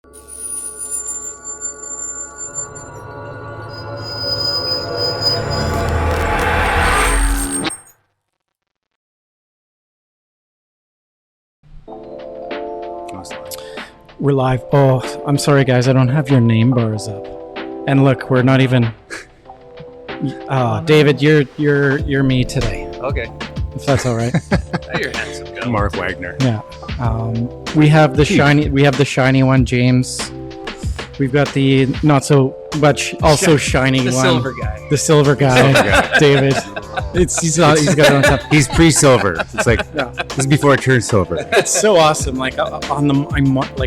We're live. Oh, I'm sorry, guys. I don't have your name bars up. And look, we're not even. David, you're me today. Okay. If that's all right. You're handsome, guy. Mark Wagner. Yeah. We have the shiny. We have the shiny one, James. We've got the not so much, also shiny The one. silver guy. The silver guy, David. He's got it on top. He's pre-silver. It's like this is before it turns silver. It's so awesome. Like on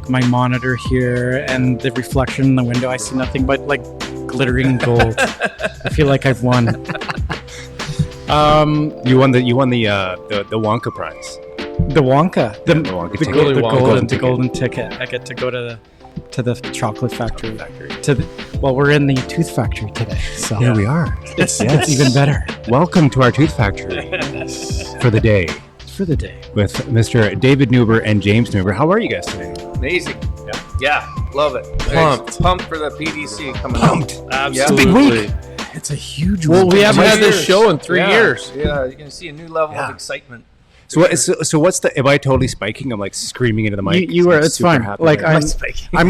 my monitor here and the reflection in the window, I see nothing but like glittering gold. I feel like I've won. You won the Wonka prize. The Wonka, the Wonka golden ticket. I get to go to the chocolate factory. We're in the tooth factory today. So Here we are. It's even better. Welcome to our tooth factory for the day with Mr. David Neuber and James Neuber. How are you guys today? Amazing. Yeah, love it. Pumped for the PDC coming Pumped. up. It's Absolutely. a big week. It's a huge Well, one. we haven't had this show in 3 years. Yeah, you're going to see a new level of excitement. So what's the? Am I totally spiking? I'm like screaming into the mic. You were. It's Super fine. happy Like right now.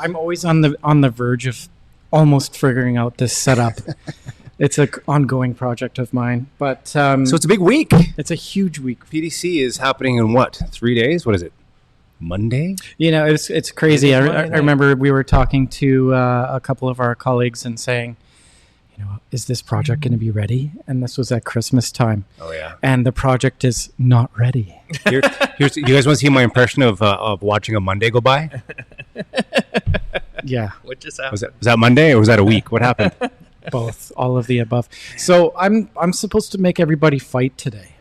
I'm always on the verge of almost figuring out this setup. It's an ongoing project of mine, but So it's a big week. it's a huge week. PDC is happening in what? 3 days? What is it? Monday? You know, it's crazy. I remember we were talking to a couple of our colleagues and saying, you know, is this project going to be ready? And this was at Christmas time. Oh yeah. And the project is not ready. Here's you guys want to see my impression of watching a Monday go by? Yeah, What just happened? Was that Monday or was that a week? What happened? both, all of the above. So I'm supposed to make everybody fight today.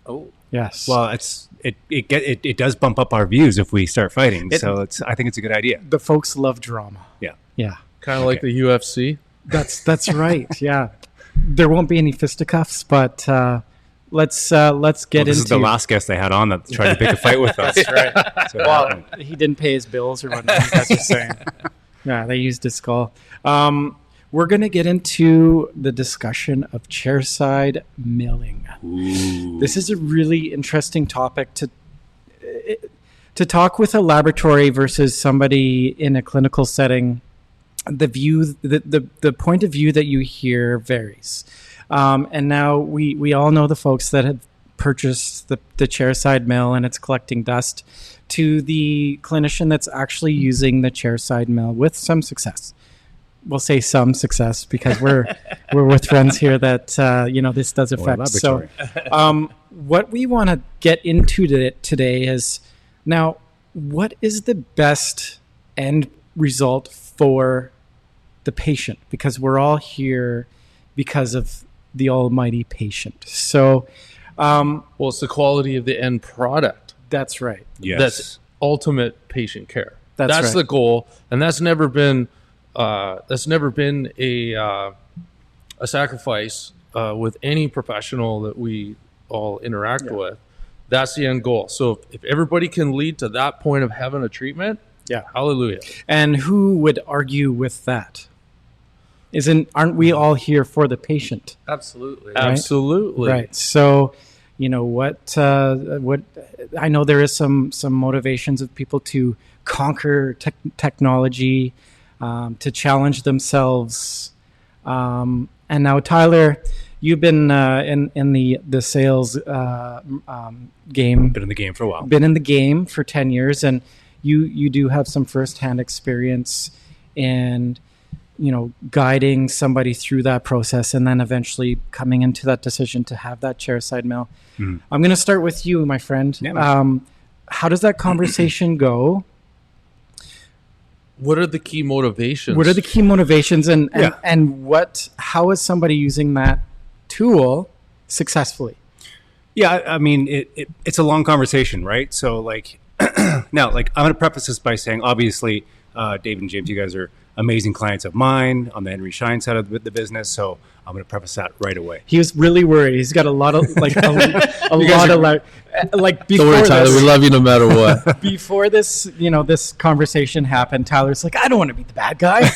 Oh, Yes. Well, it does bump up our views if we start fighting. So I think it's a good idea. the folks love drama. Yeah. Yeah. Kind of like the UFC. That's right. Yeah. There won't be any fisticuffs, but let's get This into. is the last guest I had on that tried to pick a fight with us. That's right. That's what Well, happened. he didn't pay his bills or whatnot. That's just saying. Yeah, they used his skull. We're going to get into the discussion of chairside milling. Ooh. This is a really interesting topic to talk with a laboratory versus somebody in a clinical setting. The point of view that you hear varies. And now we all know the folks that have purchased the chairside mill and it's collecting dust, to the clinician that's actually using the chairside mill with some success. We'll say some success because we're with friends here that this does affect. So what we want to get into today is, now, what is the best end result for the patient? Because we're all here because of the almighty patient. So Well, it's the quality of the end product. that's right. Yes. That's ultimate patient care. That's right. the goal, and that's never been a sacrifice with any professional that we all interact with. That's the end goal. So if everybody can lead to that point of having a treatment, Yeah. hallelujah. And who would argue with that? Aren't we all here for the patient? absolutely. Absolutely. Right. So, you know what I know there is some motivations of people to conquer technology, to challenge themselves. And now, Tyler, you've been in the sales game. Been in the game for a while. Been in the game for 10 years, and you do have some firsthand experience in, guiding somebody through that process and then eventually coming into that decision to have that chairside mill. Mhm. I'm going to start with you, my friend. Yeah. How does that conversation go? What are the key motivations? What are the key motivations, and Yeah. how is somebody using that tool successfully? Yeah, I mean, it's a long conversation, right? So, now, I'm going to preface this by saying, obviously, David and James, you guys are amazing clients of mine on the Henry Schein side of the business. So I'm going to preface that right away. He was really worried. He's got a lot of like a lot of like before Don't worry, Tyler. this, We love you no matter what. before this, this conversation happened. Tyler's like, I don't want to be the bad guy.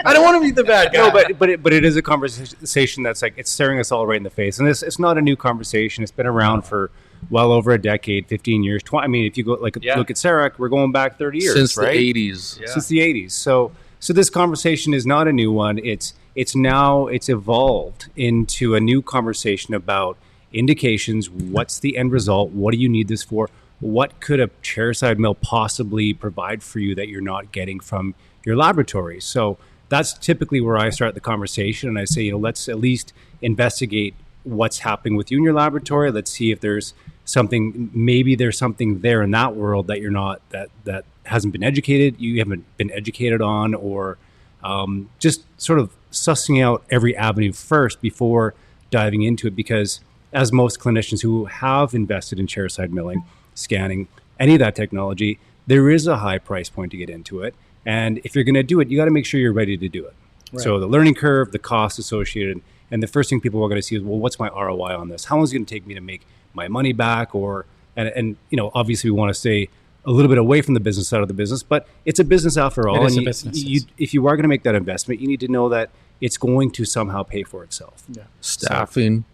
I don't want to be the bad guy. No, but it is a conversation that's like it's staring us all right in the face, and it's not a new conversation. It's been around for well over a decade, 15 years. I mean, if you go look at CEREC, we're going back 30 years, since right? the 80s. Yeah. Since the 80s. So this conversation is not a new one. It's evolved into a new conversation about indications. What's the end result? What do you need this for? What could a chairside mill possibly provide for you that you're not getting from your laboratory? So that's typically where I start the conversation, and I say, let's at least investigate what's happening with you in your laboratory. Let's see if there's something, maybe there's something there in that world that you're not, that hasn't been educated, you haven't been educated on, or just sort of sussing out every avenue first before diving into it. Because as most clinicians who have invested in chairside milling, scanning, any of that technology, there is a high price point to get into it. And if you're going to do it, you got to make sure you're ready to do it. Right. So the learning curve, the cost associated, and the first thing people are going to see is, well, what's my ROI on this? How long is it going to take me to make my money back? And obviously we want to stay a little bit away from the business side of the business, but it's a business after all. It is a business. If you are going to make that investment, you need to know that it's going to somehow pay for itself. Yeah. Staffing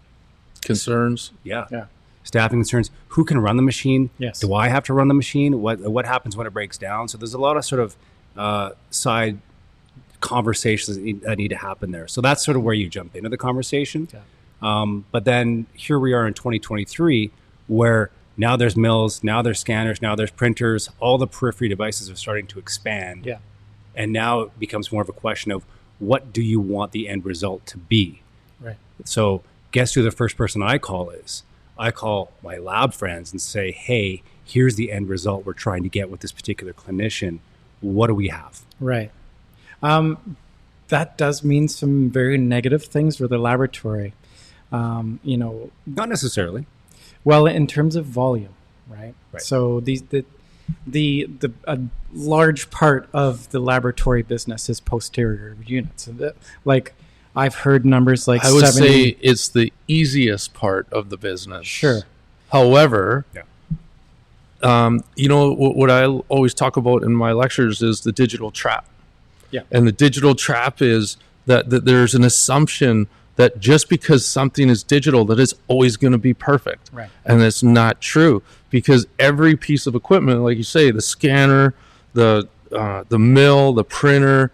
concerns. Yeah. Yeah. Staffing concerns. Who can run the machine? Yes. Do I have to run the machine? What happens when it breaks down? So there's a lot of sort of side conversations that need to happen there. So that's sort of where you jump into the conversation. Yeah. But then here we are in 2023, where now there's mills, now there's scanners, now there's printers, all the periphery devices are starting to expand. Yeah. And now it becomes more of a question of, what do you want the end result to be? Right. So guess who the first person I call is? I call my lab friends and say, hey, here's the end result we're trying to get with this particular clinician. What do we have? Right. That does mean some very negative things for the laboratory. Not necessarily. Well, in terms of volume, right? Right. So a large part of the laboratory business is posterior units. Like I've heard numbers like I would 70. say it's the easiest part of the business. Sure. However, Yeah. what I always talk about in my lectures is the digital trap. Yeah. And the digital trap is that there's an assumption that just because something is digital, that it's always going to be perfect. Right. And that's not true, because every piece of equipment, like you say, the scanner, the mill, the printer,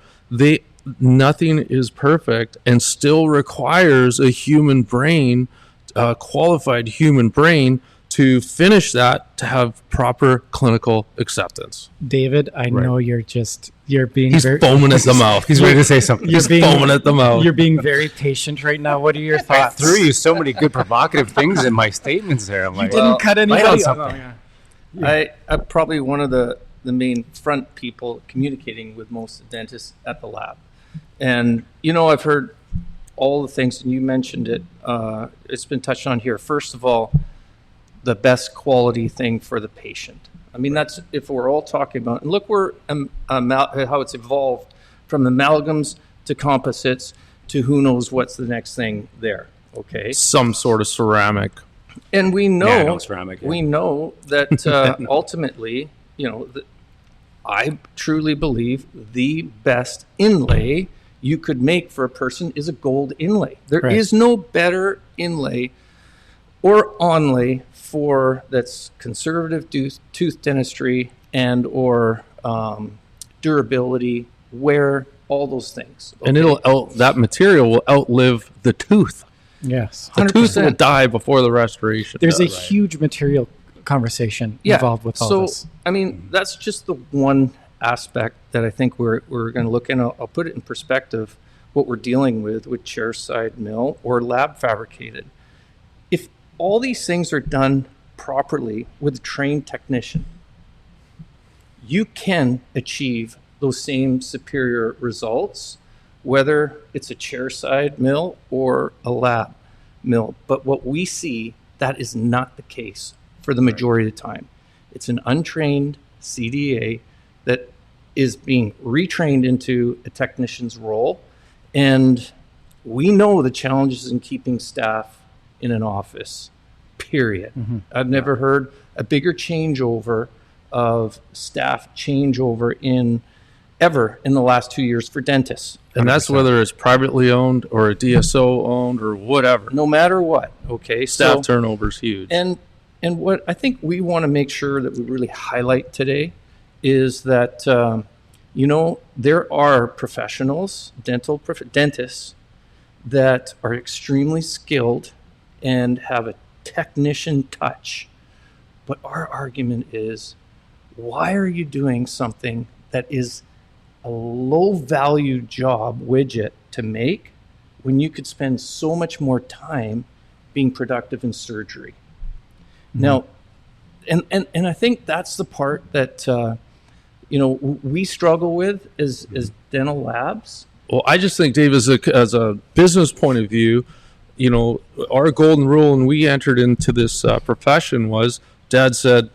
nothing is perfect, and still requires a human brain, a qualified human brain, to finish that, to have proper clinical acceptance. David, I know you're being He's foaming at the mouth. He's ready to say something. He's foaming at the mouth. You're being very patient right now. What are your I thoughts? threw you so many good provocative things in my statements there. I'm like, Didn't cut anybody on off. something. I'm probably one of the main front people communicating with most dentists at the lab. And, I've heard all the things, and you mentioned it. It's been touched on here. First of all, the best quality thing for the patient. I mean, that's, if we're all talking about, and look where how it's evolved from amalgams to composites to who knows what's the next thing there. Okay. Some sort of ceramic. And we know, Nano-ceramic, yeah. we know that ultimately, I truly believe the best inlay you could make for a person is a gold inlay. There is no better inlay or onlay for that's conservative tooth dentistry and or durability, wear, all those things. Okay? And that material will outlive the tooth. Yes. The tooth will die before the restoration. There's a huge material conversation involved with all this. I mean, that's just the one aspect that I think we're going to look in. I'll put it in perspective, what we're dealing with chairside mill or lab fabricated. If all these things are done properly with a trained technician, you can achieve those same superior results, whether it's a chairside mill or a lab mill. But what we see, that is not the case for the majority of the time. It's an untrained CDA that is being retrained into a technician's role. And we know the challenges in keeping staff in an office, period. I've never heard a bigger changeover of staff changeover ever in the last 2 years for dentists. And that's whether it's privately owned or a DSO owned or whatever. No matter what, okay? Staff turnover is huge. And what I think we want to make sure that we really highlight today is that, there are professionals, dentists, that are extremely skilled and have a technician touch. But our argument is, why are you doing something that is a low value job widget to make when you could spend so much more time being productive in surgery? Now, and I think that's the part that, we struggle with as dental labs. Well, I just think, Dave, as a business point of view, our golden rule when we entered into this profession was, Dad said,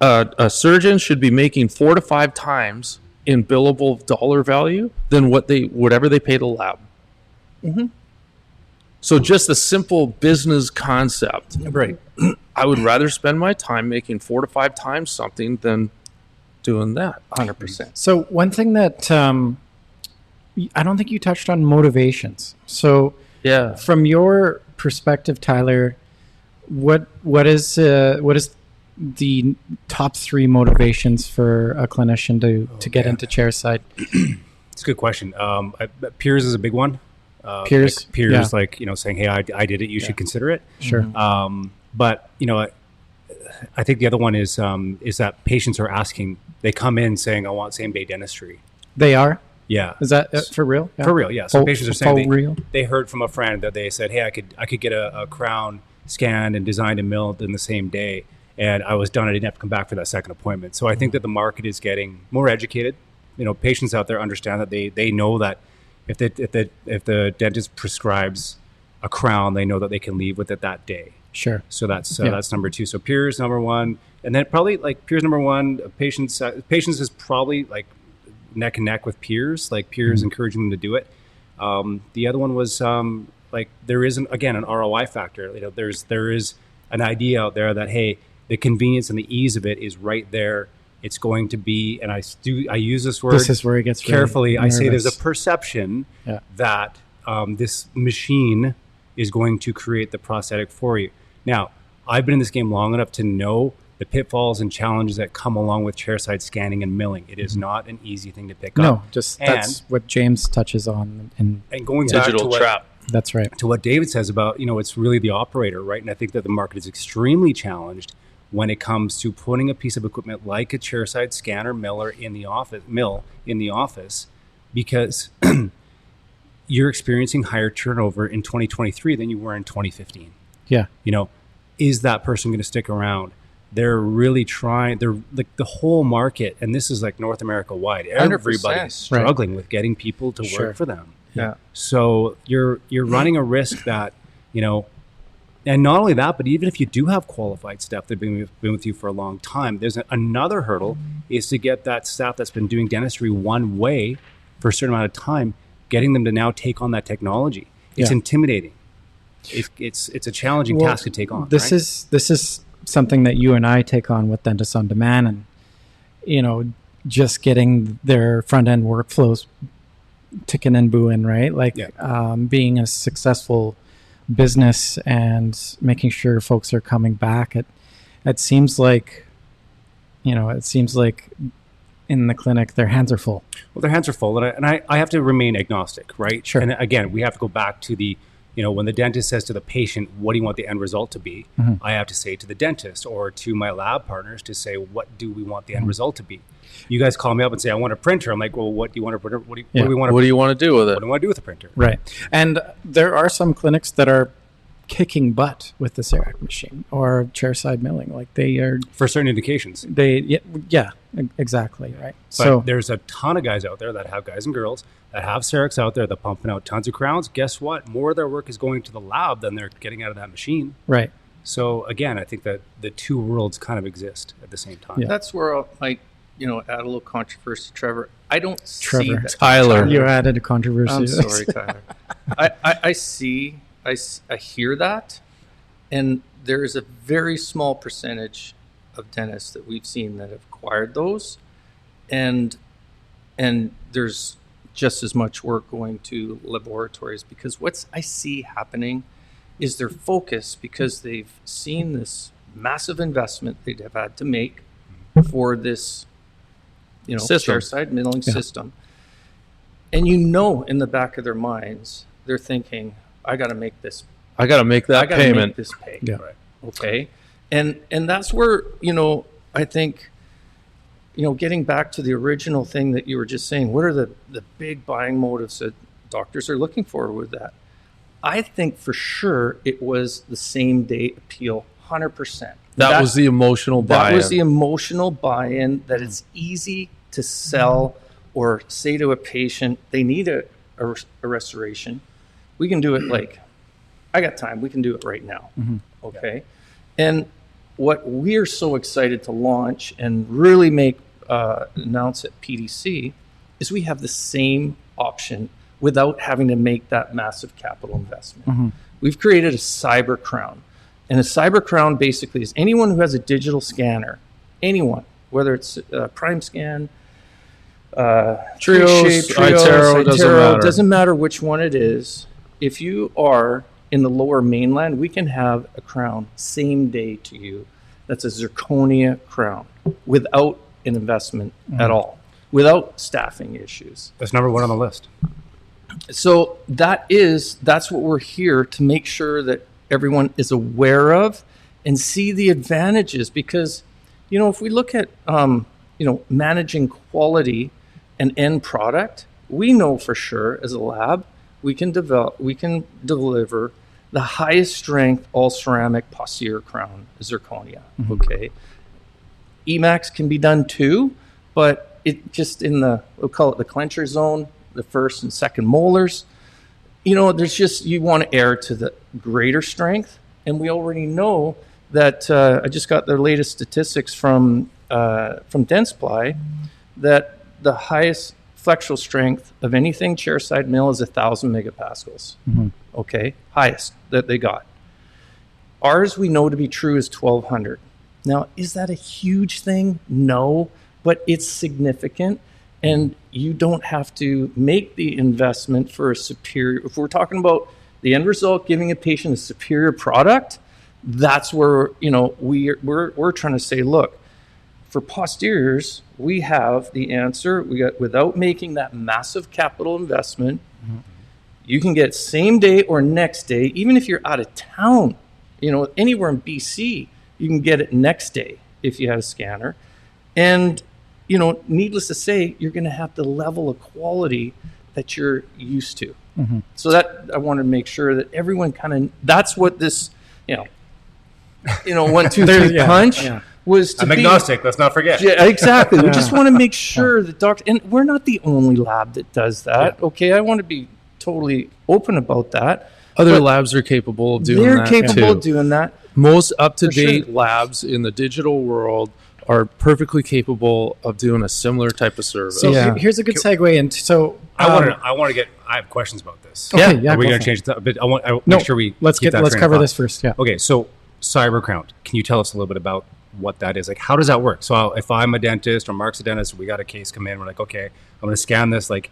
a surgeon should be making 4 to 5 times in billable dollar value than whatever they pay the lab. So just a simple business concept. Right. I would rather spend my time making 4 to 5 times something than doing that. 100%. So one thing that I don't think you touched on motivations. So Yeah. from your perspective, Tyler, what is the top 3 motivations for a clinician to get into chairside? It's a good question. Peers is a big one. Peers? Peers, Yeah. saying, hey, I did it, you should consider it. Sure. But, I think the other one is that patients are asking, they come in saying, I want same day dentistry. They are? Yeah. Is that for real? Yeah. For real, yeah. So patients are saying real? they heard from a friend that they said, hey, I could get a crown scanned and designed and milled in the same day. And I was done. I didn't have to come back for that second appointment. So I think that the market is getting more educated. Patients out there understand that they know that if the dentist prescribes a crown, they know that they can leave with it that day. Sure. So that's number 2. So peers number 1, and then probably peers number 1. Patients is probably neck and neck with peers. Peers encouraging them to do it. The other one was there is an ROI factor. There is an idea out there that, hey, the convenience and the ease of it is right there. It's going to be, and I use this word. This is where it gets carefully. Really I say nervous. there's a perception that this machine is going to create the prosthetic for you. Now, I've been in this game long enough to know the pitfalls and challenges that come along with chairside scanning and milling. It is not an easy thing to pick up. No, that's what James touches on. And going back to Digital trap. That's right. To what David says about, it's really the operator, right? And I think that the market is extremely challenged when it comes to putting a piece of equipment like a chairside scanner mill in the office, because you're experiencing higher turnover in 2023 than you were in 2015. Yeah. Is that person going to stick around? They're really trying. They're the whole market, and this is North America wide. Everybody's struggling with getting people to work for them. Yeah. So you're running a risk that, and not only that, but even if you do have qualified staff that have been with you for a long time, there's another hurdle is to get that staff that's been doing dentistry one way for a certain amount of time, getting them to now take on that technology. It's intimidating. It's a challenging task to take on. This is something that you and I take on with Dentists on Demand, and just getting their front end workflows ticking and booing, right? Being a successful business and making sure folks are coming back. It seems like in the clinic their hands are full. Well, their hands are full, and I have to remain agnostic, right? Sure. And again, we have to go back to the, when the dentist says to the patient, what do you want the end result to be? I have to say to the dentist or to my lab partners to say, what do we want the end result to be? You guys call me up and say, I want a printer. I'm like, well, what do you want a printer? What do we want? What do you want to do with it? What do I want to do with a printer? Right. And there are some clinics that are kicking butt with the CEREC machine or chairside milling. They are for certain indications. Exactly. Right. But so there's a ton of guys out there that have guys and girls that have CERECs out there that pumping out tons of crowns. Guess what? More of their work is going to the lab than they're getting out of that machine. Right. So again, I think that the two worlds kind of exist at the same time. Yeah. That's where add a little controversy, Trevor. I don't see Trevor. that. Tyler. You added a controversy. I'm sorry, Tyler. I hear that, and there's a very small percentage of dentists that we've seen that have acquired those, and there's just as much work going to laboratories, because what I see happening is their focus, because they've seen this massive investment they'd have had to make for this System. chairside milling system. And in the back of their minds, they're thinking, I got to make this. I got to make I that got to payment. make this pay. Yeah. Right. Okay. And that's where, I think, getting back to the original thing that you were just saying, what are the big buying motives that doctors are looking for with that? I think for sure it was the same day appeal, 100%. That was the emotional buy-in. That was the emotional buy-in, that it's easy to sell or say to a patient, they need a restoration. We can do it I got time. We can do it right now. Okay. And what we're so excited to launch and really announce at PDC is we have the same option without having to make that massive capital investment. We've created a cyber crown. And a cyber crown basically is anyone who has a digital scanner, anyone, whether it's Prime Scan, Trios, Itero, doesn't matter which one it is. If you are in the lower mainland, we can have a crown same day to you. That's a zirconia crown without an investment at all, without staffing issues. That's number one on the list. So that's what we're here to make sure that everyone is aware of and see the advantages, because if we look at managing quality and end product, we know for sure as a lab we can deliver the highest strength all ceramic posterior crown zirconia. Okay, Emax can be done too, but it just we'll call it the clencher zone, the first and second molars. There's just, you want to err to the greater strength. And we already know that, I just got the latest statistics from Dentsply, that the highest flexural strength of anything chairside mill is 1,000 megapascals. Okay, highest that they got. Ours, we know to be true, is 1,200. Now, is that a huge thing? No, but it's significant. And you don't have to make the investment for a superior. If we're talking about the end result, giving a patient a superior product, that's where we're trying to say, look, for posteriors, we have the answer. We got, without making that massive capital investment, you can get same day or next day. Even if you're out of town, anywhere in BC, you can get it next day if you had a scanner. And needless to say, you're going to have the level of quality that you're used to. So that I wanted to make sure that everyone that's what this, 1, 2, 3 punch was to I'm agnostic. Let's not forget. Yeah, exactly. We just want to make sure that and we're not the only lab that does that. Yeah. Okay, I want to be totally open about that. Other labs are capable of doing that. They're capable too. of doing that. Most up-to-date sure. labs in the digital world are perfectly capable of doing a similar type of service. So here's a good segue into. So I have questions about this. Okay, Are we go going for to change that? But I want to No, make sure we let's keep that let's train of cover thought. this first. Yeah. Okay, so cyber crown. Can you tell us a little bit about what that is? Like, how does that work? So if I'm a dentist or Mark's a dentist, we got a case come in, we're like, okay, I'm going to scan this. Like,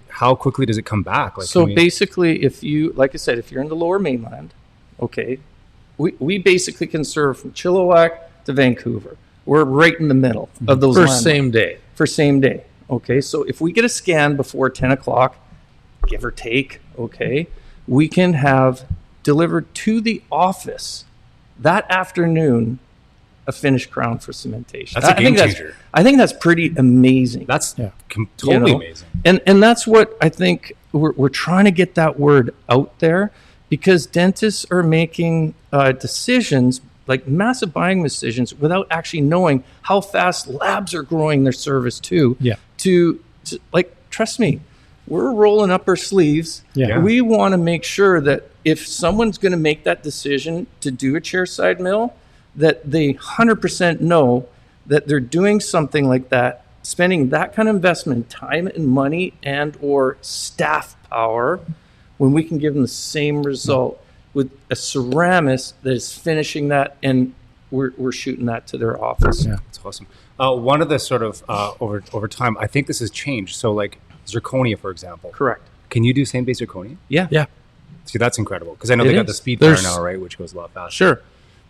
how quickly does it come back? Like, so basically, if you, like I said, if you're in the lower mainland, okay, we basically can serve from Chilliwack to Vancouver. We're right in the middle of those For landmarks. same day. Okay, so if we get a scan before 10 o'clock, give or take, okay, we can have delivered to the office that afternoon a finished crown for cementation. That's a game changer. I think that's pretty amazing. That's totally amazing. And that's what I think we're trying to get that word out there, because dentists are making decisions, like massive buying decisions, without actually knowing how fast labs are growing their service too. Yeah. To trust me, we're rolling up our sleeves. Yeah. We want to make sure that if someone's going to make that decision to do a chairside mill, that they 100% know that they're doing something like that, spending that kind of investment, time and money and or staff power, when we can give them the same result with a ceramist that is finishing that, and we're shooting that to their office. Yeah, that's awesome. One of the sort of over time, I think this has changed. So like zirconia, for example. Correct. Can you do same-day zirconia? Yeah. See, that's incredible because I know they got the speed There's- fire now, right, which goes a lot faster. Sure.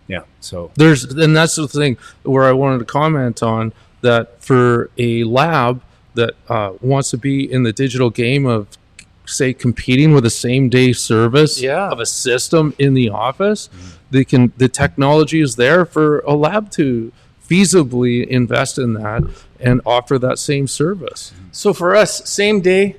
Yeah. So And that's the thing where I wanted to comment on that for a lab that wants to be in the digital game of, say, competing with a same day service of a system in the office, the technology is there for a lab to feasibly invest in that and offer that same service. So for us, same day,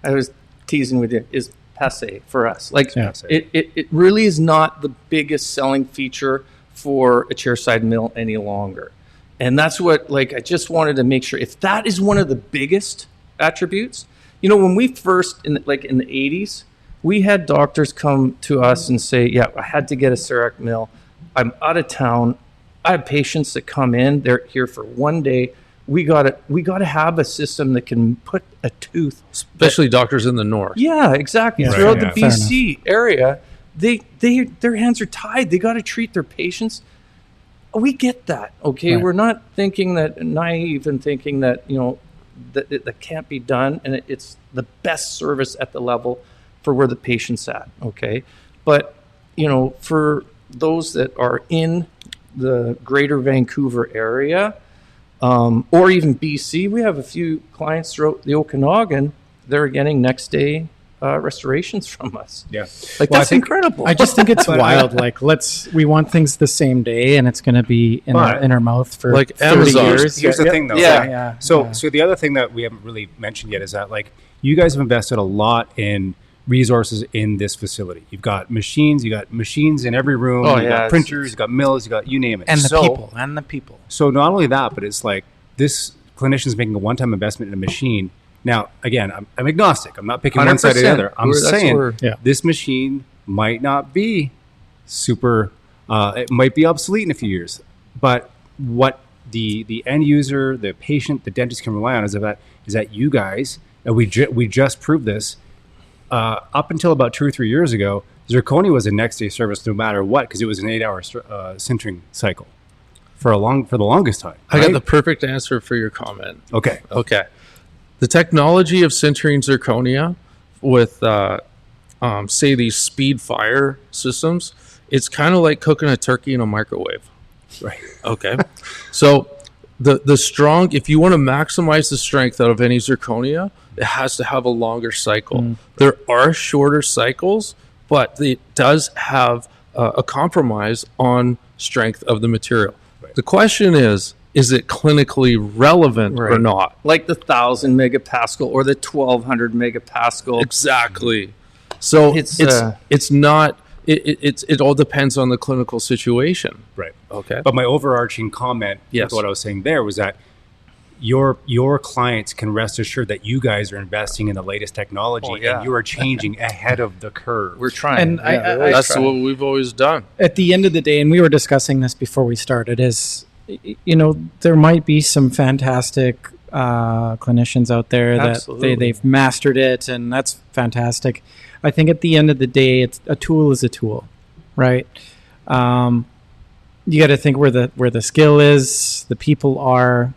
I was teasing with you, is passe for us. Like it really is not the biggest selling feature for a chairside mill any longer. And that's what, like, I just wanted to make sure, if that is one of the biggest attributes, you know, when we first, in the 80s, we had doctors come to us and say, yeah, I had to get a CEREC mill. I'm out of town. I have patients that come in, they're here for one day. We got to have a system that can put a tooth, Especially doctors in the north. yeah, exactly. Yeah, Throughout fair the enough. BC area, their hands are tied. They got to treat their patients. We get that, okay? Right. We're not thinking that, naive and thinking that, you know, that can't be done, and it's the best service at the level for where the patient's at, okay? But, you know, for those that are in the greater Vancouver area, or even BC, we have a few clients throughout the Okanagan that are getting next day restorations from us. yeah. Like, Well, I that's think- incredible. I just think it's wild. Like, we want things the same day, and it's going to be in our mouth for Like 30 Amazon. years. Here's the thing, though. Yeah. right? Yeah. So, Yeah. so the other thing that we haven't really mentioned yet is that, like, you guys have invested a lot in resources in this facility. You've got machines in every room. Oh, You've yeah, got it's- printers. You've got mills. You've got you name it. And the So- people. So not only that, but it's like this clinician's making a one-time investment in a machine. Now, again, I'm agnostic. I'm not picking one side or the 100%. other. I'm That's saying where- Yeah. this machine might not be super. It might be obsolete in a few years. But what the end user, the patient, the dentist can rely on is that you guys, and we just proved this. Up until about 2 or 3 years ago, zirconia was a next day service no matter what because it was an 8-hour sintering cycle for the longest time. I got right? the perfect answer for your comment. Okay. Okay. The technology of sintering zirconia with, say, these speed fire systems, it's kind of like cooking a turkey in a microwave. Right. Okay. So the strong, if you want to maximize the strength out of any zirconia, it has to have a longer cycle. There are shorter cycles, but it does have a compromise on strength of the material. Right. The question is it clinically relevant or Right. not? like the 1,000 megapascal or the 1,200 megapascal. Exactly. So It's, it's not. It all depends on the clinical situation. Right. Okay. But my overarching comment Yes. with what I was saying there was that your clients can rest assured that you guys are investing in the latest technology Oh, yeah. and you are changing ahead of the curve. We're trying. And I- we're always That's trying. what we've always done. At the end of the day, and we were discussing this before we started, is, you know, there might be some fantastic clinicians out there that Absolutely. they've mastered it, and that's fantastic. I think at the end of the day, a tool is a tool, right? You got to think where the skill is, the people are,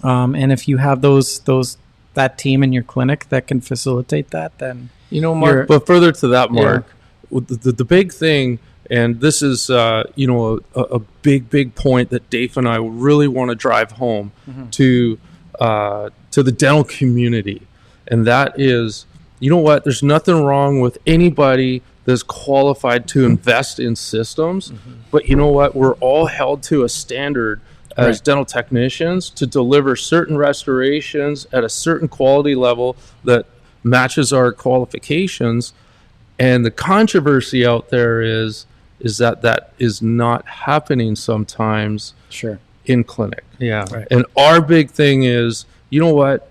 and if you have that team in your clinic that can facilitate that, then You know, Mark, But further to that, Mark, the big thing, and this is a big point that Dave and I really want to drive home to the dental community, and that is, you know what? There's nothing wrong with anybody that's qualified to invest in systems, but you know what? We're all held to a standard as dental technicians to deliver certain restorations at a certain quality level that matches our qualifications. And the controversy out there is that is not happening sometimes sure. in clinic. yeah. Right. And our big thing is, you know what?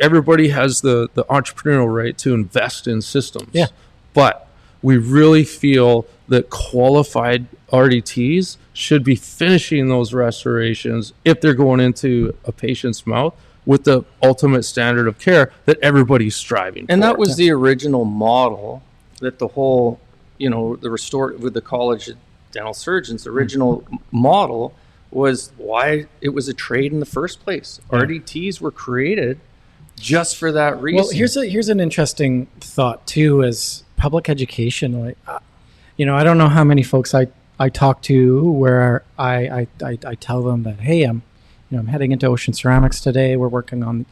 Everybody has the entrepreneurial right to invest in systems. Yeah. But we really feel that qualified RDTs should be finishing those restorations if they're going into a patient's mouth with the ultimate standard of care that everybody's striving for. And that was the original model that the whole, the with the College of Dental Surgeons, the original model was why it was a trade in the first place. RDTs were created just for that reason. Well, here's an interesting thought too, as public education. Like, I don't know how many folks I talk to where I tell them that, hey, I'm heading into ocean ceramics today. We're working on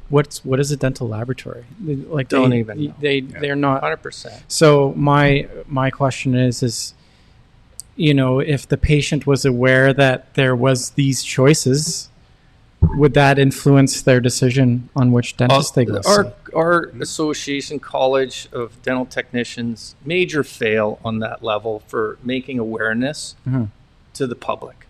what is a dental laboratory? Like don't even know. They're not 100%. So my question is if the patient was aware that there was these choices, would that influence their decision on which dentist they go see? Our association, College of Dental Technicians, major fail on that level for making awareness to the public.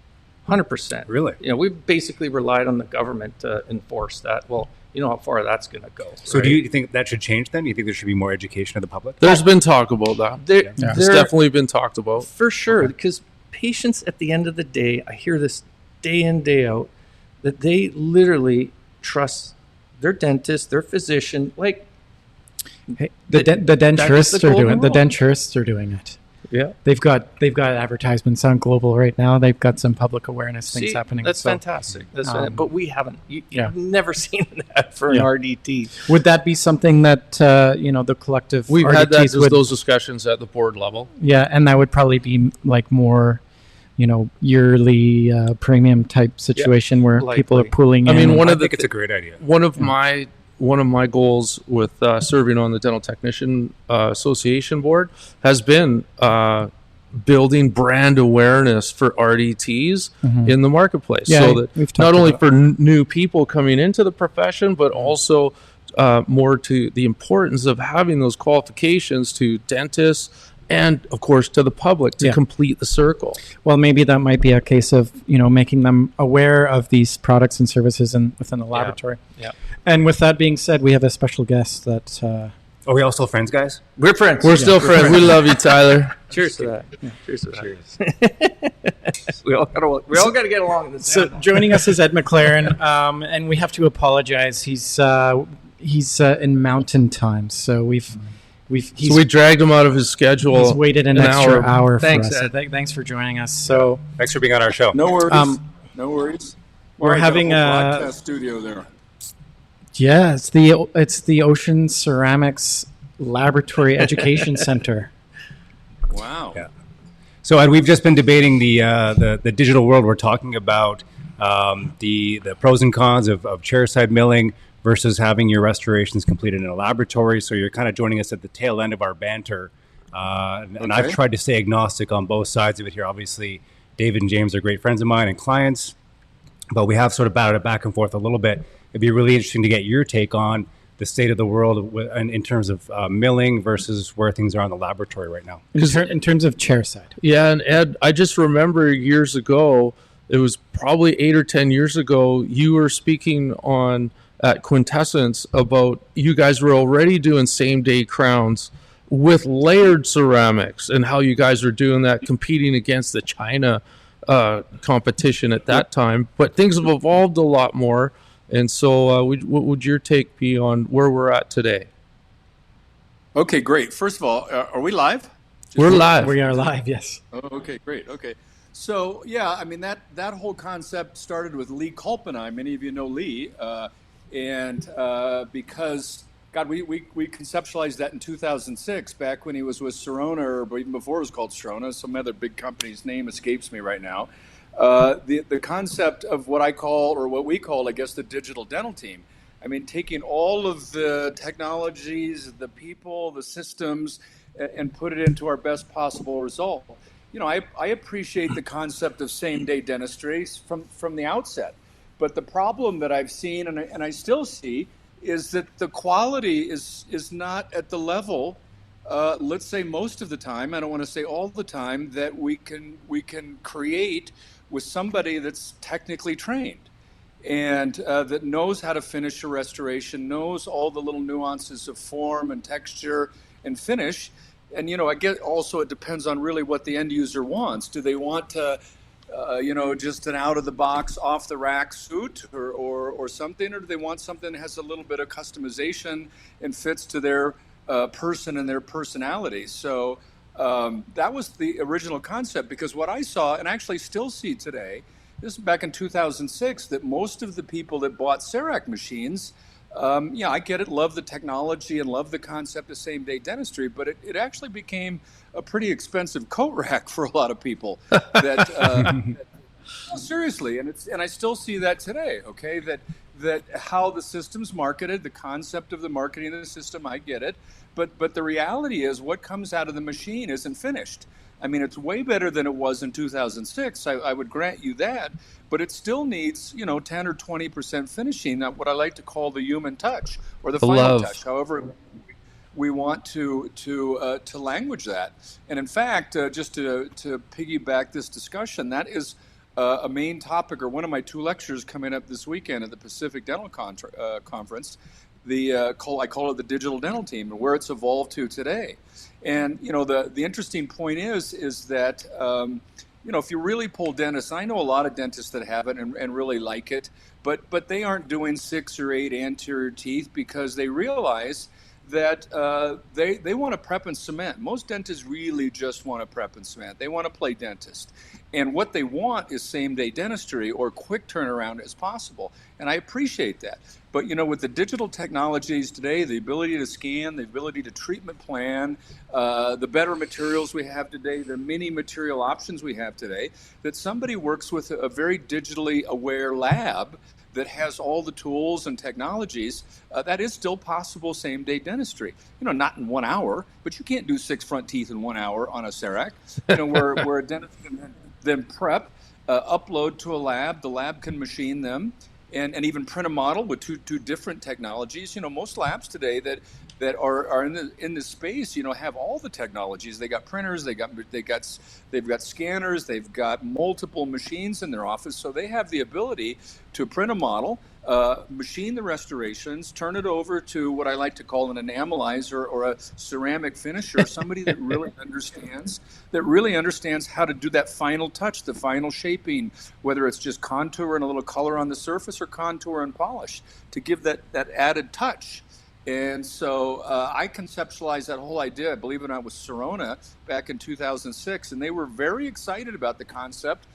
100%. Really? We've basically relied on the government to enforce that. Well, you know how far that's going to go. So right? do you think that should change then? Do you think there should be more education of the public? There's been talk about that. It's definitely been talked about. For sure, because patients at the end of the day, I hear this day in, day out, that they literally trust their dentist, their physician. Like, hey, the denturists are doing the denturists are doing it. Yeah, they've got advertisements on Global right now. They've got some public awareness things happening. That's fantastic. But we haven't. You've never seen that for an RDT. Would that be something that the collective? We've RDTs had those discussions at the board level. Yeah, and that would probably be like more, yearly premium type situation where people are pooling in. I think it's a great idea. One of my goals with serving on the Dental Technician Association board has been building brand awareness for RDTs in the marketplace, so that not only for new people coming into the profession, but also more to the importance of having those qualifications to dentists and, of course, to the public to complete the circle. Well, maybe that might be a case of, making them aware of these products and services within the laboratory. Yeah. And with that being said, we have a special guest that... Are we all still friends, guys? We're friends. We're still friends. We love you, Tyler. Cheers to that. Yeah. Cheers to that. we all got to get along in this. So joining us is Ed Mclaren, and we have to apologize. He's in mountain time, so we dragged him out of his schedule. He's waited an extra hour for Thanks, us. Ed. So thanks for joining us. So thanks for being on our show. No worries. No worries. We're having a broadcast studio there. Yeah, it's the Ocean Ceramics Laboratory Education Center. Wow. Yeah. So Ed, we've just been debating the digital world. We're talking about the pros and cons of chairside milling versus having your restorations completed in a laboratory. So you're kind of joining us at the tail end of our banter. And I've tried to stay agnostic on both sides of it here. Obviously, David and James are great friends of mine and clients, but we have sort of batted it back and forth a little bit. It'd be really interesting to get your take on the state of the world in terms of milling versus where things are in the laboratory right now. In terms of chairside. Yeah, and Ed, I just remember years ago, it was probably 8 or 10 years ago, you were speaking at Quintessence about you guys were already doing same-day crowns with layered ceramics and how you guys are doing that, competing against the China competition at that time. But things have evolved a lot more. And so what would your take be on where we're at today? Okay, great. First of all, are we live? We're live. We are live, yes. Oh, okay, great. Okay. So, yeah, I mean, that whole concept started with Lee Kolpenheim. Many of you know Lee. Because, God, we conceptualized that in 2006, back when he was with Sirona, or even before it was called Sirona. Some other big company's name escapes me right now. The concept of what I call, or what we call, I guess, the digital dental team. I mean, taking all of the technologies, the people, the systems, and put it into our best possible result. I appreciate the concept of same-day dentistry from the outset. But the problem that I've seen, and I still see, is that the quality is not at the level, let's say most of the time, I don't want to say all the time, that we can create with somebody that's technically trained and that knows how to finish a restoration, knows all the little nuances of form and texture and finish. I get also it depends on really what the end user wants. Do they want just an out of the box, off the rack suit or something, or do they want something that has a little bit of customization and fits to their person and their personality? So that was the original concept, because what I saw and actually still see today, this is back in 2006, that most of the people that bought CEREC machines, I get it, love the technology and love the concept of same-day dentistry, but it actually became a pretty expensive coat rack for a lot of people. No, seriously, and I still see that today. Okay, that how the system's marketed, the concept of the marketing of the system, I get it, but the reality is what comes out of the machine isn't finished. I mean, it's way better than it was in 2006. I would grant you that, but it still needs, 10 or 20% finishing, what I like to call the human touch or the final touch, however we want to language that. And in fact, just to piggyback this discussion, that is a main topic, or one of my 2 lectures coming up this weekend at the Pacific Dental Conference. I call it the digital dental team, and where it's evolved to today. And the interesting point is that if you really pull dentists, I know a lot of dentists that have it and really like it, but they aren't doing 6 or 8 anterior teeth because they realize that they want to prep and cement. Most dentists really just want to prep and cement. They want to play dentist. And what they want is same-day dentistry or quick turnaround as possible. And I appreciate that. But, with the digital technologies today, the ability to scan, the ability to treatment plan, the better materials we have today, the many material options we have today, that somebody works with a very digitally aware lab that has all the tools and technologies, that is still possible same-day dentistry. Not in 1 hour, but you can't do 6 front teeth in 1 hour on a CEREC. Where a dentist can then prep, upload to a lab, the lab can machine them, and even print a model with two different technologies. Most labs today that are in this space, have all the technologies. They got printers, they've got scanners, they've got multiple machines in their office, so they have the ability to print a model, machine the restorations, turn it over to what I like to call an enamelizer or a ceramic finisher, somebody that really understands how to do that final touch, the final shaping, whether it's just contour and a little color on the surface or contour and polish to give that added touch. And so I conceptualized that whole idea, believe it or not, with Sirona back in 2006, and they were very excited about the concept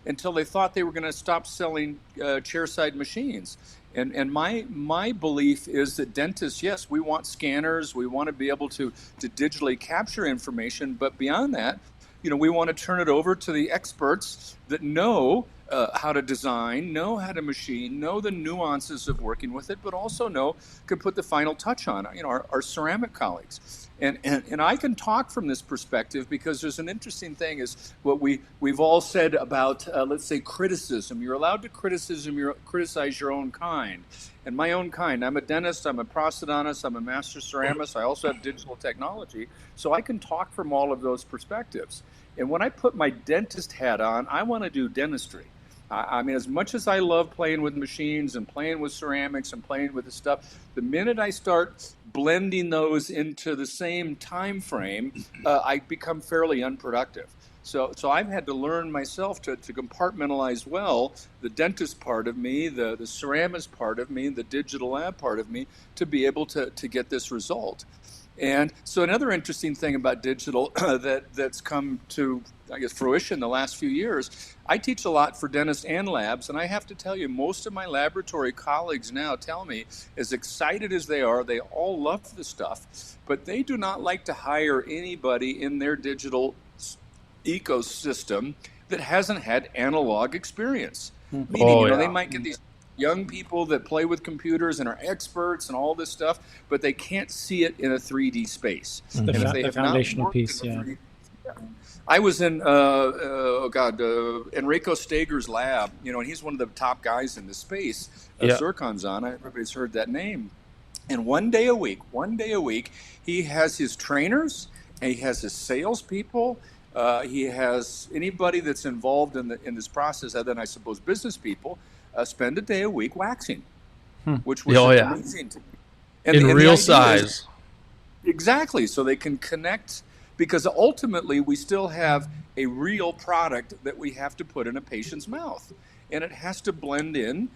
until they thought they were going to stop selling chairside machines. And my belief is that dentists, yes, we want scanners, we want to be able to digitally capture information, but beyond that, we want to turn it over to the experts that know how to design, know how to machine, know the nuances of working with it, but also could put the final touch on, our ceramic colleagues. And I can talk from this perspective because there's an interesting thing is what we've all said about, let's say, criticism. You're allowed to criticize your own kind. And my own kind, I'm a dentist, I'm a prosthodontist, I'm a master ceramist, I also have digital technology. So I can talk from all of those perspectives. And when I put my dentist hat on, I want to do dentistry. I mean, as much as I love playing with machines and playing with ceramics and playing with the stuff, the minute I start blending those into the same time frame, I become fairly unproductive. So I've had to learn myself to compartmentalize well the dentist part of me, the ceramist part of me, the digital lab part of me, to be able to get this result. And so another interesting thing about digital that's come to, I guess, fruition the last few years, I teach a lot for dentists and labs, and I have to tell you, most of my laboratory colleagues now tell me, as excited as they are, they all love the stuff, but they do not like to hire anybody in their digital ecosystem that hasn't had analog experience. Meaning, they might get these young people that play with computers and are experts and all this stuff, but they can't see it in a 3D space. The foundational piece, yeah. I was in Enrico Steger's lab, and he's one of the top guys in the space. Zircon's on. Everybody's heard that name. And one day a week, he has his trainers, and he has his salespeople. He has anybody that's involved in this process, other than I suppose business people, spend a day a week waxing, which was amazing to me. And in real size. Exactly. So they can connect, because ultimately we still have a real product that we have to put in a patient's mouth. And it has to blend in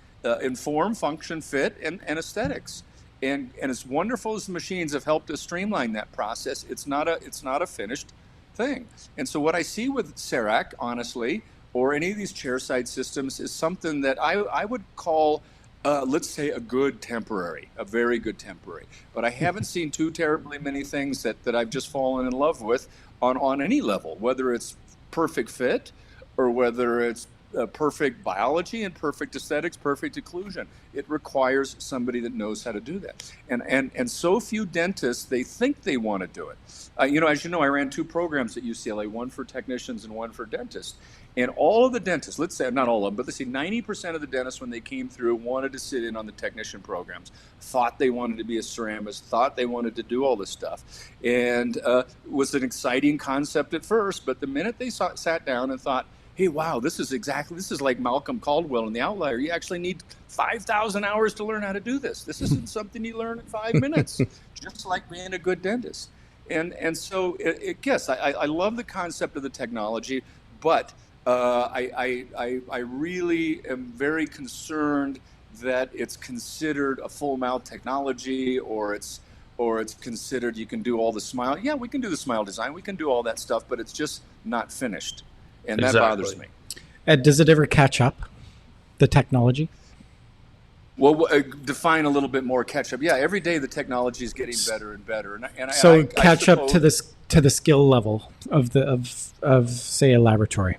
form, function, fit, and aesthetics. And as wonderful as the machines have helped us streamline that process, it's not a finished thing. And so what I see with CEREC, honestly, or any of these chairside systems, is something that I would call, let's say, a very good temporary. But I haven't seen too terribly many things that I've just fallen in love with on any level, whether it's perfect fit or whether it's perfect biology and perfect aesthetics, perfect occlusion. It requires somebody that knows how to do that. And so few dentists, they think they want to do it. As you know, I ran 2 programs at UCLA, one for technicians and one for dentists. And all of the dentists, let's say, not all of them, but let's say 90% of the dentists when they came through wanted to sit in on the technician programs, thought they wanted to be a ceramist, thought they wanted to do all this stuff. And it was an exciting concept at first, but the minute they sat down and thought, hey, wow, this is like Malcolm Caldwell in The Outlier. You actually need 5,000 hours to learn how to do this. This isn't something you learn in 5 minutes, just like being a good dentist. And so, yes, I love the concept of the technology, but I really am very concerned that it's considered a full mouth technology, or it's considered you can do all the smile. Yeah, we can do the smile design. We can do all that stuff, but it's just not finished. And that bothers me. Does it ever catch up, the technology? Well, define a little bit more catch up. Yeah, every day the technology is getting better and better. So catch up to the skill level of say a laboratory.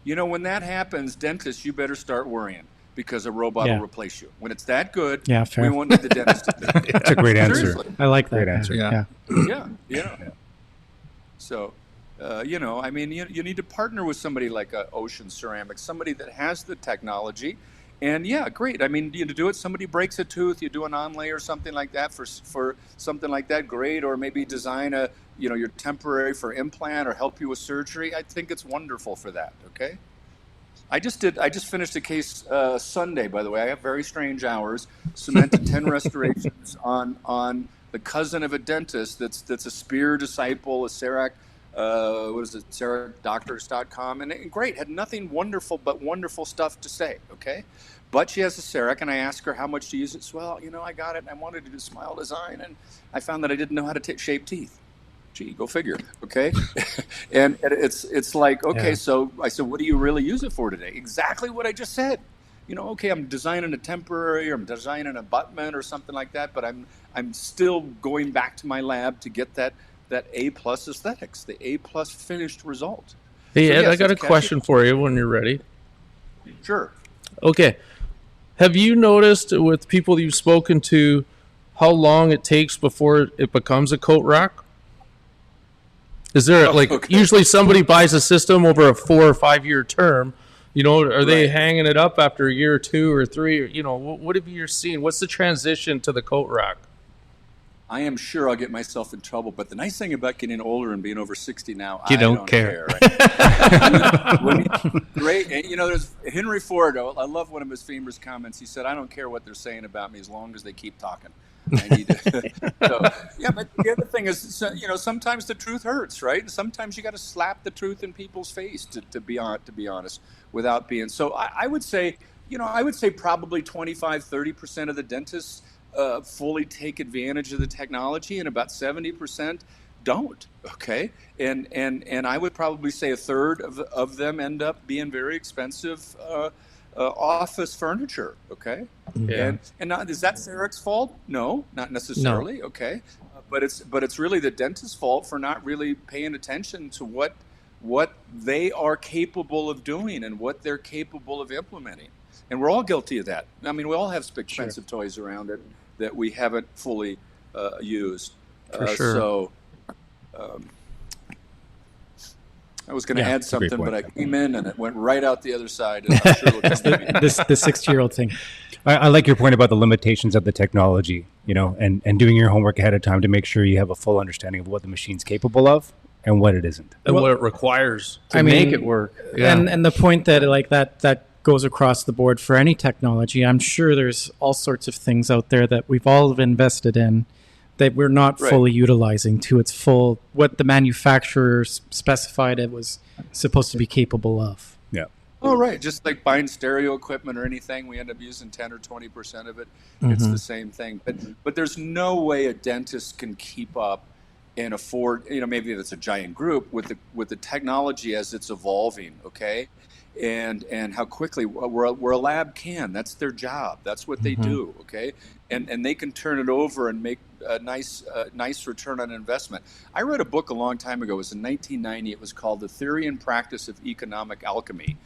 When that happens, dentists, you better start worrying, because a robot will replace you. When it's that good, fair. We won't need the dentist to do it. That's a great answer. Seriously. I like that. Great answer. Yeah. So, you need to partner with somebody like Ocean Ceramics, somebody that has the technology. And yeah, great. I mean, you do it. Somebody breaks a tooth, you do an onlay or something like that for something like that. Great. Or maybe design your temporary for implant or help you with surgery. I think it's wonderful for that. Okay. I just finished a case Sunday, by the way. I have very strange hours. Cemented 10 restorations on the cousin of a dentist that's a Spear disciple, a CEREC. CERECdoctors.com, and great, had nothing wonderful but wonderful stuff to say, okay? But she has a CEREC, and I asked her how much to use it. So, well, I got it, and I wanted to do smile design, and I found that I didn't know how to shape teeth. Gee, go figure, okay? and it's like, okay, so I said, what do you really use it for today? Exactly what I just said. Okay, I'm designing a temporary, or I'm designing an abutment or something like that, but I'm still going back to my lab to get that A+ aesthetics, the A+ finished result. Hey, Ed, I got a question for you when you're ready. Sure. Okay. Have you noticed with people you've spoken to how long it takes before it becomes a coat rack? Is there usually somebody buys a system over a 4 or 5 year term? Are they hanging it up after a year or 2 or 3? What have you seen? What's the transition to the coat rack? I am sure I'll get myself in trouble, but the nice thing about getting older and being over 60 now, I don't care. Great. And, there's Henry Ford. I love one of his famous comments. He said, I don't care what they're saying about me as long as they keep talking. I need to. But the other thing is, sometimes the truth hurts, right? Sometimes you got to slap the truth in people's face to be honest, without being. So I would say, probably 25-30% of the dentists fully take advantage of the technology, and about 70% don't. Okay, and I would probably say a third of them end up being very expensive office furniture. Okay, and not, is that CEREC's fault? No, not necessarily. No. Okay, but it's really the dentist's fault for not really paying attention to what they are capable of doing and what they're capable of implementing. And we're all guilty of that. I mean, we all have expensive toys around it that we haven't fully used. For sure. So I was going to add something, but I came in and it went right out the other side. And I'm sure it'll come to me. The 60-year-old thing. I like your point about the limitations of the technology, and doing your homework ahead of time to make sure you have a full understanding of what the machine's capable of and what it isn't. And what it requires to make it work. Yeah. And the point that that goes across the board for any technology, I'm sure there's all sorts of things out there that we've all invested in that we're not Right. fully utilizing to its full, what the manufacturer specified it was supposed to be capable of. Yeah. Oh, right. Just like buying stereo equipment or anything, we end up using 10 or 20% of it. It's the same thing. But there's no way a dentist can keep up and afford, maybe that's a giant group with the technology as it's evolving, okay? And how quickly where a lab can. That's their job. That's what they do, okay? And they can turn it over and make a nice return on investment. I read a book a long time ago. It was in 1990. It was called The Theory and Practice of Economic Alchemy.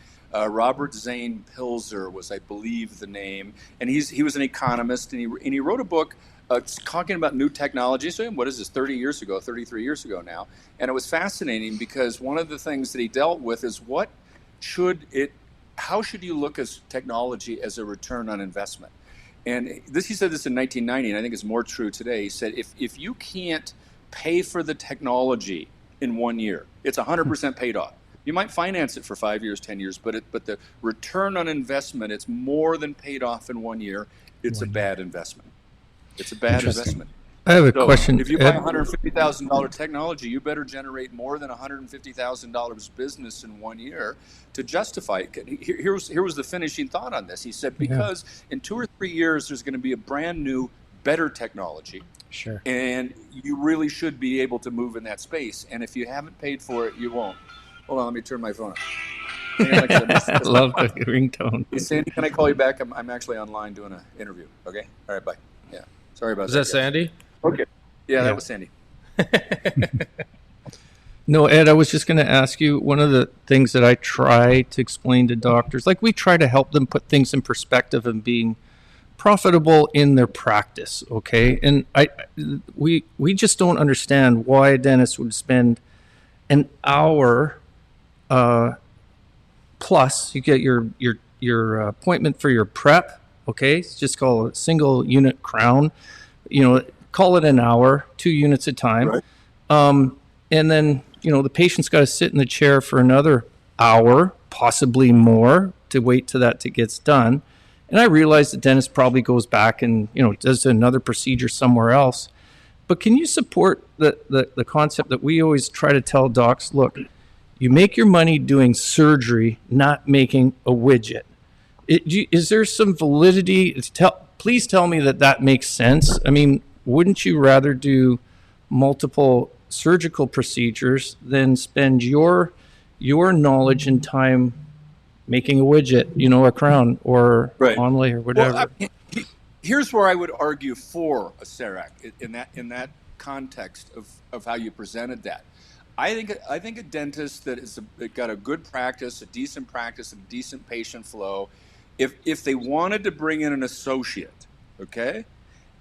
Robert Zane Pilzer was, I believe, the name, and he was an economist, and he wrote a book talking about new technology. So what is this, 33 years ago now? And it was fascinating because one of the things that he dealt with is how should you look at technology as a return on investment? And he said this in 1990, and I think it's more true today. He said, if you can't pay for the technology in 1 year, it's 100% paid off. You might finance it for 5 years, 10 years, but the return on investment, it's more than paid off in 1 year. It's a bad investment. It's a bad investment. I have a question. If you buy $150,000 technology, you better generate more than $150,000 business in 1 year to justify it. Here was the finishing thought on this. He said, because in 2 or 3 years, there's going to be a brand new, better technology. Sure. And you really should be able to move in that space. And if you haven't paid for it, you won't. Hold on, let me turn my phone on. I love the ringtone. Hey, Sandy, can I call you back? I'm actually online doing an interview. Okay? All right, bye. Yeah. Sorry about that. Is that Sandy? Okay. Yeah, that was Sandy. No, Ed, I was just going to ask you, one of the things that I try to explain to doctors, like we try to help them put things in perspective and being profitable in their practice, okay? And we just don't understand why a dentist would spend an hour plus. You get your appointment for your prep, okay? It's just called a single unit crown. Call it an hour, 2 units at a time. Right. And then, the patient's got to sit in the chair for another hour, possibly more, to wait till that gets done. And I realize the dentist probably goes back and, does another procedure somewhere else. But can you support the concept that we always try to tell docs, look, you make your money doing surgery, not making a widget. Is there some validity? Please tell me that makes sense. I mean, wouldn't you rather do multiple surgical procedures than spend your knowledge and time making a widget, a crown or onlay or whatever? Well, here's where I would argue for a CEREC in that context of how you presented that. I think a dentist that is got a good practice, a decent patient flow, if they wanted to bring in an associate, okay,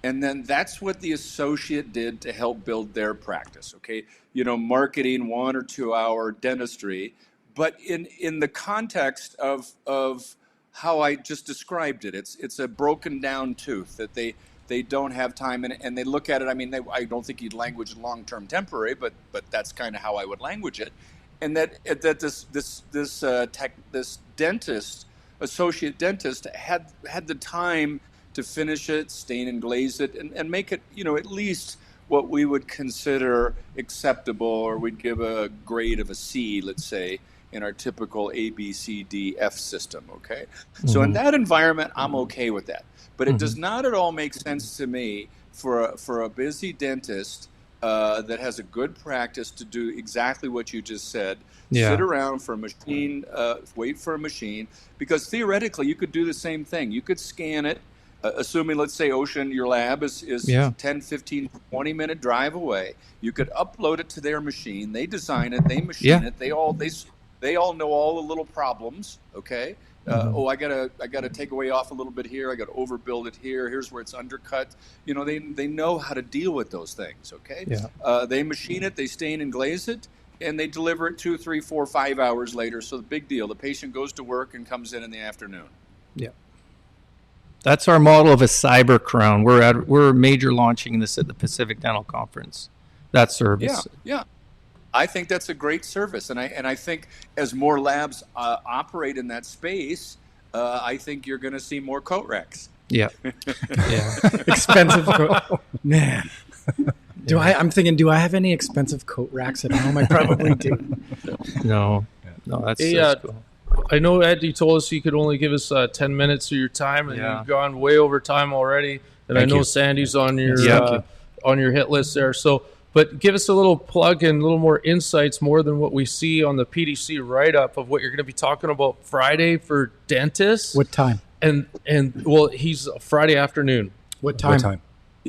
and then that's what the associate did to help build their practice, okay, marketing 1 or 2 hour dentistry, but in the context of how I just described it, it's a broken down tooth that they don't have time, and they look at it. I mean, I don't think you'd language long-term temporary, but that's kind of how I would language it. And that this dentist, associate dentist, had the time to finish it, stain and glaze it, and make it, at least what we would consider acceptable, or we'd give a grade of a C, let's say, in our typical A, B, C, D, F system, okay? Mm-hmm. So in that environment, I'm okay with that. But it does not at all make sense to me for a busy dentist that has a good practice to do exactly what you just said. Yeah. Sit around for a machine, wait for a machine, because theoretically you could do the same thing. You could scan it, assuming, let's say, Ocean, your lab is 10, 15, 20-minute drive away. You could upload it to their machine. They design it. They machine it. They all know all the little problems, okay? I gotta take away off a little bit here. I gotta overbuild it here. Here's where it's undercut. They know how to deal with those things. Okay. Yeah. They machine it, they stain and glaze it, and they deliver it 2, 3, 4, 5 hours later. So the big deal. The patient goes to work and comes in the afternoon. Yeah. That's our model of a cyber crown. We're major launching this at the Pacific Dental Conference. That service. Yeah. I think that's a great service, and I think as more labs operate in that space, I think you're going to see more coat racks. Yeah, expensive coat. Man, I'm thinking, do I have any expensive coat racks at home? I probably do. No, that's, Hey, that's cool. I know, Ed, you told us you could only give us 10 minutes of your time, and Yeah. you've gone way over time already. And I know Sandy's on your hit list there. So, but give us a little plug and a little more insights, more than what we see on the PDC write-up of what you're going to be talking about Friday for dentists. What time? And well, he's Friday afternoon. What time?